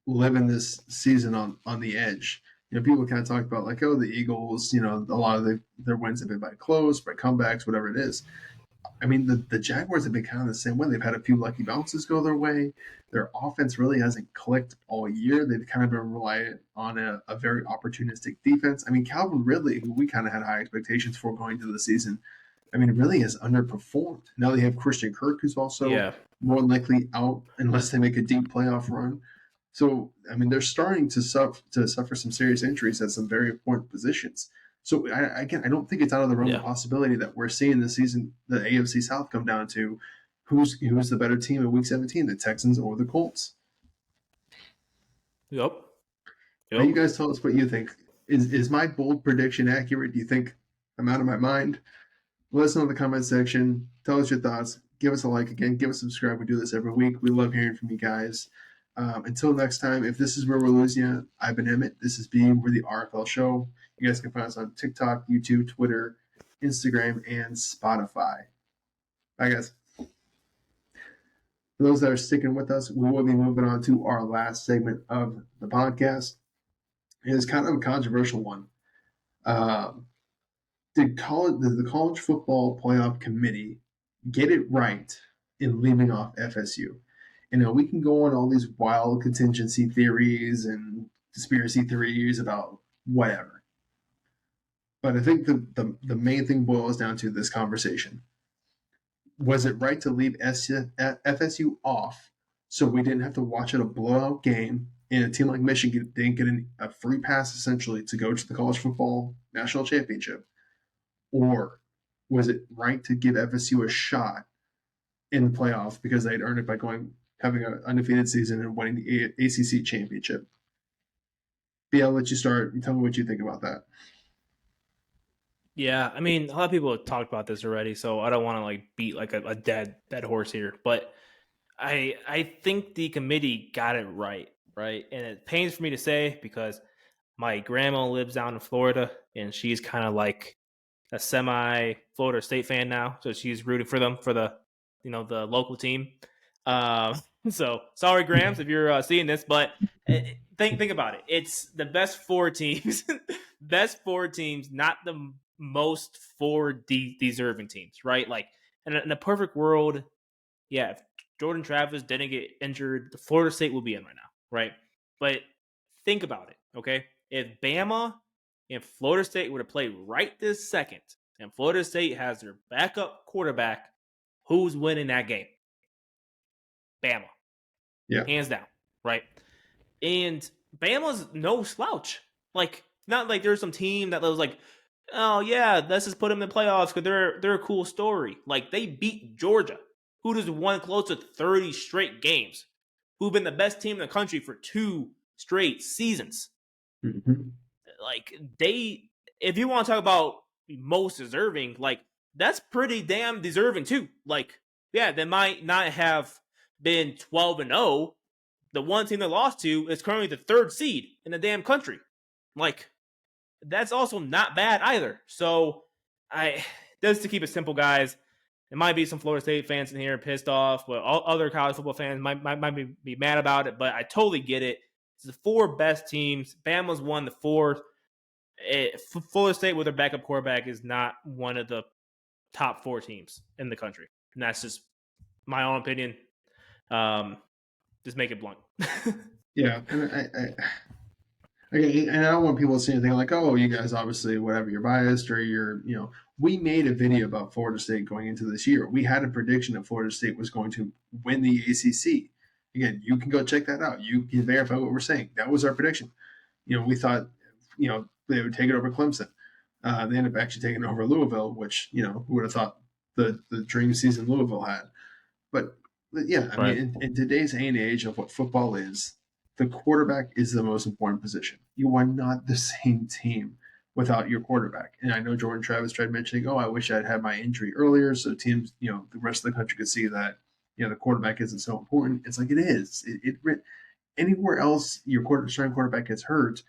living this season on the edge. People kind of talk about like, oh, the Eagles, a lot of their wins have been by close, by comebacks, whatever it is. I mean, the Jaguars have been kind of the same way. They've had a few lucky bounces go their way. Their offense really hasn't clicked all year. They've kind of been reliant on a very opportunistic defense. I mean, Calvin Ridley, who we kind of had high expectations for going into the season, I mean, it really has underperformed. Now they have Christian Kirk, who's also more likely out unless they make a deep playoff run. So, I mean, they're starting to suffer some serious injuries at some very important positions. So, I don't think it's out of the realm of possibility that we're seeing this season the AFC South come down to who's the better team in Week 17, the Texans or the Colts. Yep. Now, you guys tell us what you think. Is my bold prediction accurate? Do you think I'm out of my mind? Let us know in the comment section. Tell us your thoughts. Give us a like again. Give us a subscribe. We do this every week. We love hearing from you guys. Until next time, if this is where we're losing you, I've been Emmett. This is We're the RFL Show. You guys can find us on TikTok, YouTube, Twitter, Instagram, and Spotify. Bye, guys. For those that are sticking with us, we will be moving on to our last segment of the podcast. It is kind of a controversial one. Did the College Football Playoff Committee get it right in leaving off FSU? we can go on all these wild contingency theories and conspiracy theories about whatever. But I think the main thing boils down to this conversation. Was it right to leave FSU off so we didn't have to watch it a blowout game and a team like Michigan didn't get a free pass essentially to go to the college football national championship? Or was it right to give FSU a shot in the playoffs because they'd earned it by having an undefeated season and winning the ACC championship? I'll let you start and tell me what you think about that. Yeah, I mean, a lot of people have talked about this already, so I don't want to like beat like a dead horse here. But I think the committee got it right, and it pains for me to say because my grandma lives down in Florida, and she's kind of like a semi Florida State fan now, so she's rooting for them for the the local team. So sorry, Grams, if you're seeing this, but think about it. It's the best four teams, not the most four deserving teams, right? Like in a perfect world, yeah, if Jordan Travis didn't get injured, the Florida State will be in right now, right? But think about it, okay? If Bama and Florida State were to play right this second, and Florida State has their backup quarterback, who's winning that game? Bama. Yeah. Hands down, right? And Bama's no slouch. Like, not like there's some team that was like, oh yeah, let's just put them in the playoffs because they're a cool story. Like, they beat Georgia, who just won close to 30 straight games, who've been the best team in the country for 2 straight seasons. Mm-hmm. Like, if you want to talk about most deserving, like, that's pretty damn deserving too. Like, yeah, they might not have been 12-0. The one team they lost to is currently the 3rd seed in the damn country. Like, that's also not bad either. So, just to keep it simple, guys, there might be some Florida State fans in here pissed off, but all other college football fans might be mad about it, but I totally get it. It's the 4 best teams. Bama's won the 4th. Florida State with their backup quarterback is not one of the top 4 teams in the country. And that's just my own opinion. Just make it blunt. Yeah, and I don't want people to say anything like, "Oh, you guys obviously whatever you're biased or We made a video about Florida State going into this year. We had a prediction that Florida State was going to win the ACC. Again, you can go check that out. You can verify what we're saying. That was our prediction. We thought they would take it over Clemson. They ended up actually taking over Louisville, which who would have thought the dream season Louisville had. But yeah, I mean, in today's day and age of what football is, the quarterback is the most important position. You are not the same team without your quarterback. And I know Jordan Travis tried mentioning, "Oh, I wish I'd had my injury earlier, so teams, the rest of the country could see that, the quarterback isn't so important." It's like it is. Anywhere else your starting quarterback gets hurt,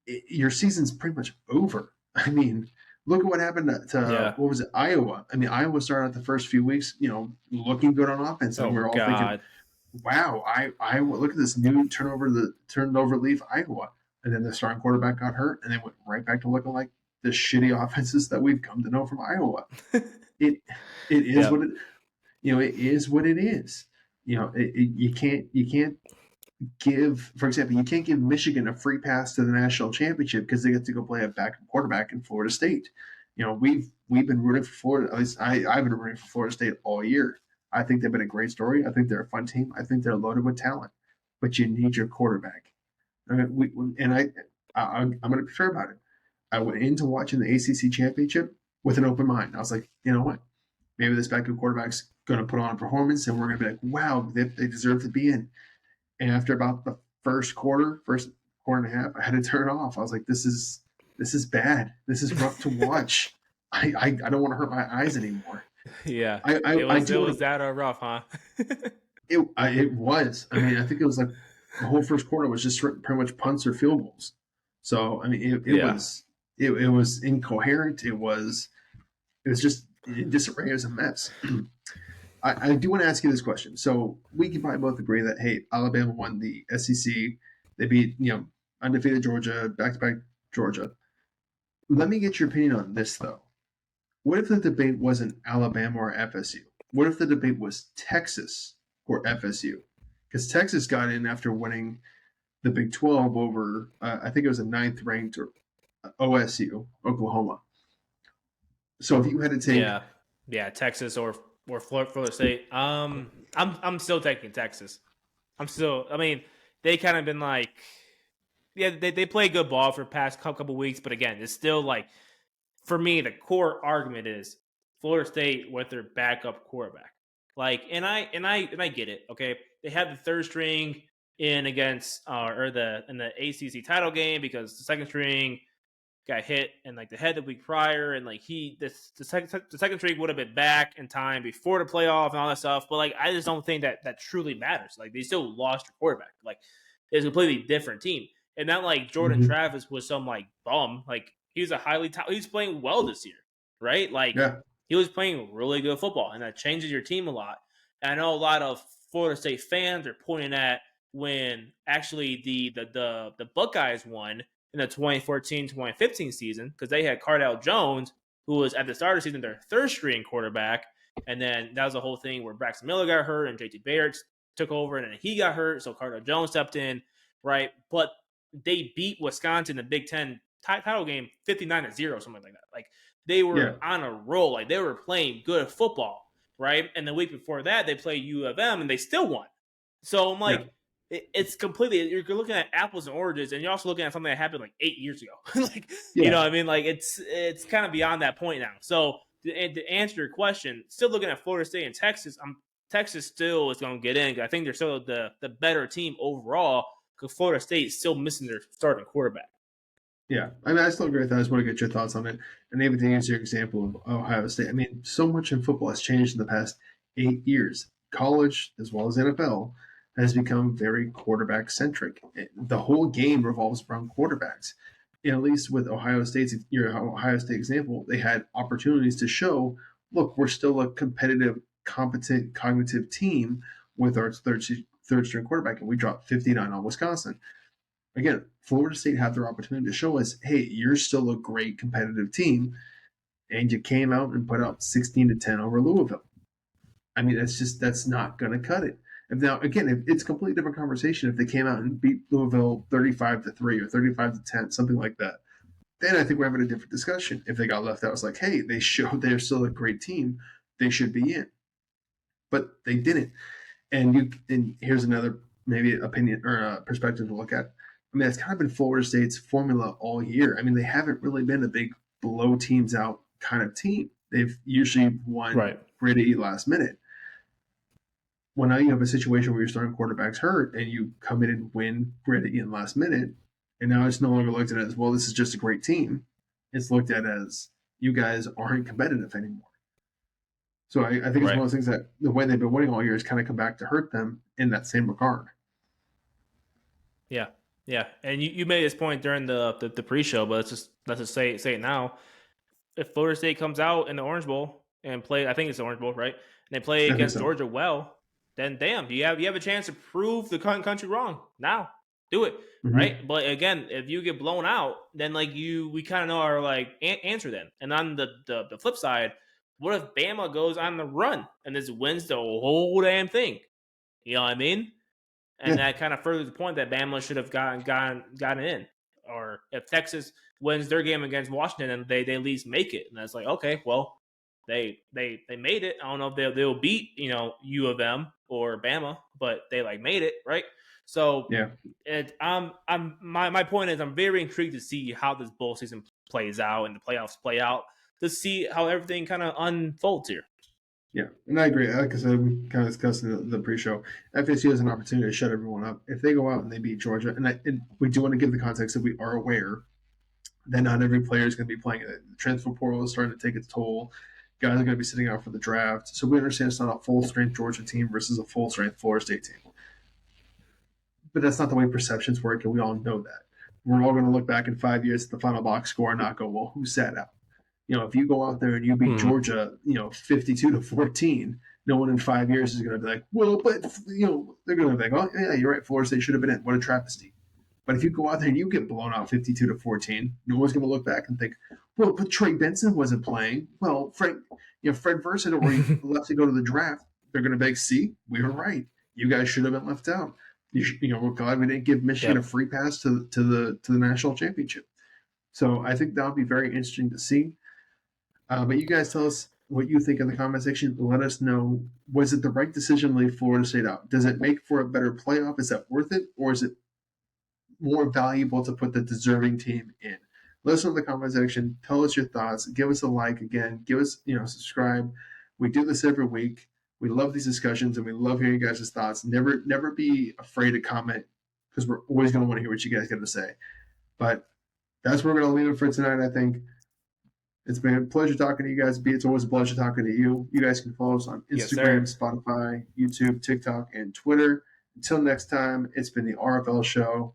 your season's pretty much over. I mean, look at what happened to what was it, Iowa? I mean, Iowa started out the first few weeks, looking good on offense, and we're all thinking, "Wow, Iowa! Look at this new turned over leaf, Iowa." And then the starting quarterback got hurt, and they went right back to looking like the shitty offenses that we've come to know from Iowa. It is what it it is what it is. You can't give, for example, you can't give Michigan a free pass to the national championship because they get to go play a backup quarterback in Florida State. We've been rooting for Florida. At least I've been rooting for Florida State all year. I think they've been a great story. I think they're a fun team. I think they're loaded with talent, but you need your quarterback. I'm going to be fair about it. I went into watching the ACC championship with an open mind. I was like, you know what? Maybe this backup quarterback's going to put on a performance, and we're going to be like, wow, they deserve to be in. And after about the first quarter and a half, I had to turn it off. I was like, this is bad. This is rough to watch. I don't want to hurt my eyes anymore. Yeah, it was that rough, huh? It was. I mean, I think it was like the whole first quarter was just pretty much punts or field goals. So I mean, it was incoherent. It was just disarray. It was a mess. I do want to ask you this question. So we can probably both agree that, hey, Alabama won the SEC. They beat undefeated Georgia, back-to-back Georgia. Let me get your opinion on this though. What if the debate wasn't Alabama or FSU? What if the debate was Texas or FSU? because Texas got in after winning the Big 12 over, I think it was a 9th ranked OSU, Oklahoma. So if you had to take, Texas or Florida State, I'm still taking Texas. I mean, they kind of been like, they play good ball for the past couple weeks, but again, it's still like, for me, the core argument is Florida State with their backup quarterback. Like, and I get it. Okay, they had the third string in against in the ACC title game because the second string got hit in like the head the week prior, and like the second string would have been back in time before the playoff and all that stuff. But like, I just don't think that truly matters. Like, they still lost their quarterback. Like, it's a completely different team, and not like Jordan Travis was some like bum. Like, he was he's playing well this year, right? Like, he was playing really good football, and that changes your team a lot. And I know a lot of Florida State fans are pointing at when actually the Buckeyes won in the 2014-2015 season, because they had Cardale Jones, who was at the start of the season their third string quarterback, and then that was the whole thing where Braxton Miller got hurt and JT Barrett took over, and then he got hurt, so Cardale Jones stepped in, right? But they beat Wisconsin in the Big Ten title game 59-0, something like that. Like, they were on a roll, like they were playing good football, right? And the week before that, they played U of M and they still won. So I'm like, it's completely, you're looking at apples and oranges, and you're also looking at something that happened like 8 years ago. Like, you know what I mean? Like, it's kind of beyond that point now. So to answer your question, still looking at Florida State and Texas, Texas still is going to get in. I think they're still the better team overall, because Florida State is still missing their starting quarterback. Yeah, I mean, I still agree with that. I just want to get your thoughts on it. And even to answer your example of Ohio State, I mean, so much in football has changed in the past 8 years. College, as well as NFL, has become very quarterback-centric. The whole game revolves around quarterbacks. At least with Ohio State's Ohio State example, they had opportunities to show, look, we're still a competitive, competent, cognitive team with our third-string quarterback, and we dropped 59 on Wisconsin. Again, Florida State had their opportunity to show us, hey, you're still a great competitive team, and you came out and put out 16-10 over Louisville. I mean, that's not going to cut it. Now, again, it's a completely different conversation if they came out and beat Louisville 35-3 or 35-10, something like that. Then I think we're having a different discussion. If they got left out, it's like, hey, they showed they're still a great team. They should be in. But they didn't. And here's another maybe opinion or perspective to look at. I mean, it's kind of been Florida State's formula all year. I mean, they haven't really been a big blow teams out kind of team. They've usually won gritty last minute. Well, now you have a situation where your starting quarterback's hurt and you come in and win gritty in last minute. And now it's no longer looked at as, well, this is just a great team. It's looked at as, you guys aren't competitive anymore. So I think it's one of those things that the way they've been winning all year has kind of come back to hurt them in that same regard. Yeah, and you made this point during the pre-show, but let's just say it now. If Florida State comes out in the Orange Bowl and play, I think it's the Orange Bowl, right? And they play against Georgia well, then damn, you have a chance to prove the country wrong. Now, do it, right? But again, if you get blown out, then like we kind of know our like answer then. And on the flip side, what if Bama goes on the run and just wins the whole damn thing? You know what I mean? And that kind of furthers the point that Bama should have gotten in. Or if Texas wins their game against Washington and they at least make it. And that's like, okay, well, they made it. I don't know if they'll beat, U of M or Bama, but they like made it, right? So my point is I'm very intrigued to see how this bowl season plays out and the playoffs play out, to see how everything kind of unfolds here. Yeah, and I agree. Like I said, we kind of discussed in the pre-show. FSU has an opportunity to shut everyone up. If they go out and they beat Georgia, and we do want to give the context that we are aware that not every player is going to be playing. The transfer portal is starting to take its toll. Guys are going to be sitting out for the draft. So we understand it's not a full-strength Georgia team versus a full-strength Florida State team. But that's not the way perceptions work, and we all know that. We're all going to look back in 5 years at the final box score and not go, well, who sat out? If you go out there and you beat Georgia, 52-14, no one in 5 years is going to be like, well, but, they're going to be like, oh, yeah, you're right. Florida State should have been in. What a travesty. But if you go out there and you get blown out 52-14, no one's going to look back and think, well, but Trey Benson wasn't playing. Well, Fred Versa, where he left to go to the draft, they're going to be like, see, we were right. you guys should have been left out. We're glad we didn't give Michigan a free pass to the national championship. So I think that'll be very interesting to see. But you guys tell us what you think in the comment section. Let us know, was it the right decision to leave Florida State out? Does it make for a better playoff? Is that worth it? Or is it more valuable to put the deserving team in? Let us know in the comment section. Tell us your thoughts. Give us a like again. Give us, subscribe. We do this every week. We love these discussions, and we love hearing you guys' thoughts. Never be afraid to comment, because we're always going to want to hear what you guys got to say. But that's where we're going to leave it for tonight, I think. It's been a pleasure talking to you guys. It's always a pleasure talking to you. You guys can follow us on Instagram, Spotify, YouTube, TikTok, and Twitter. Until next time, it's been the RFL Show.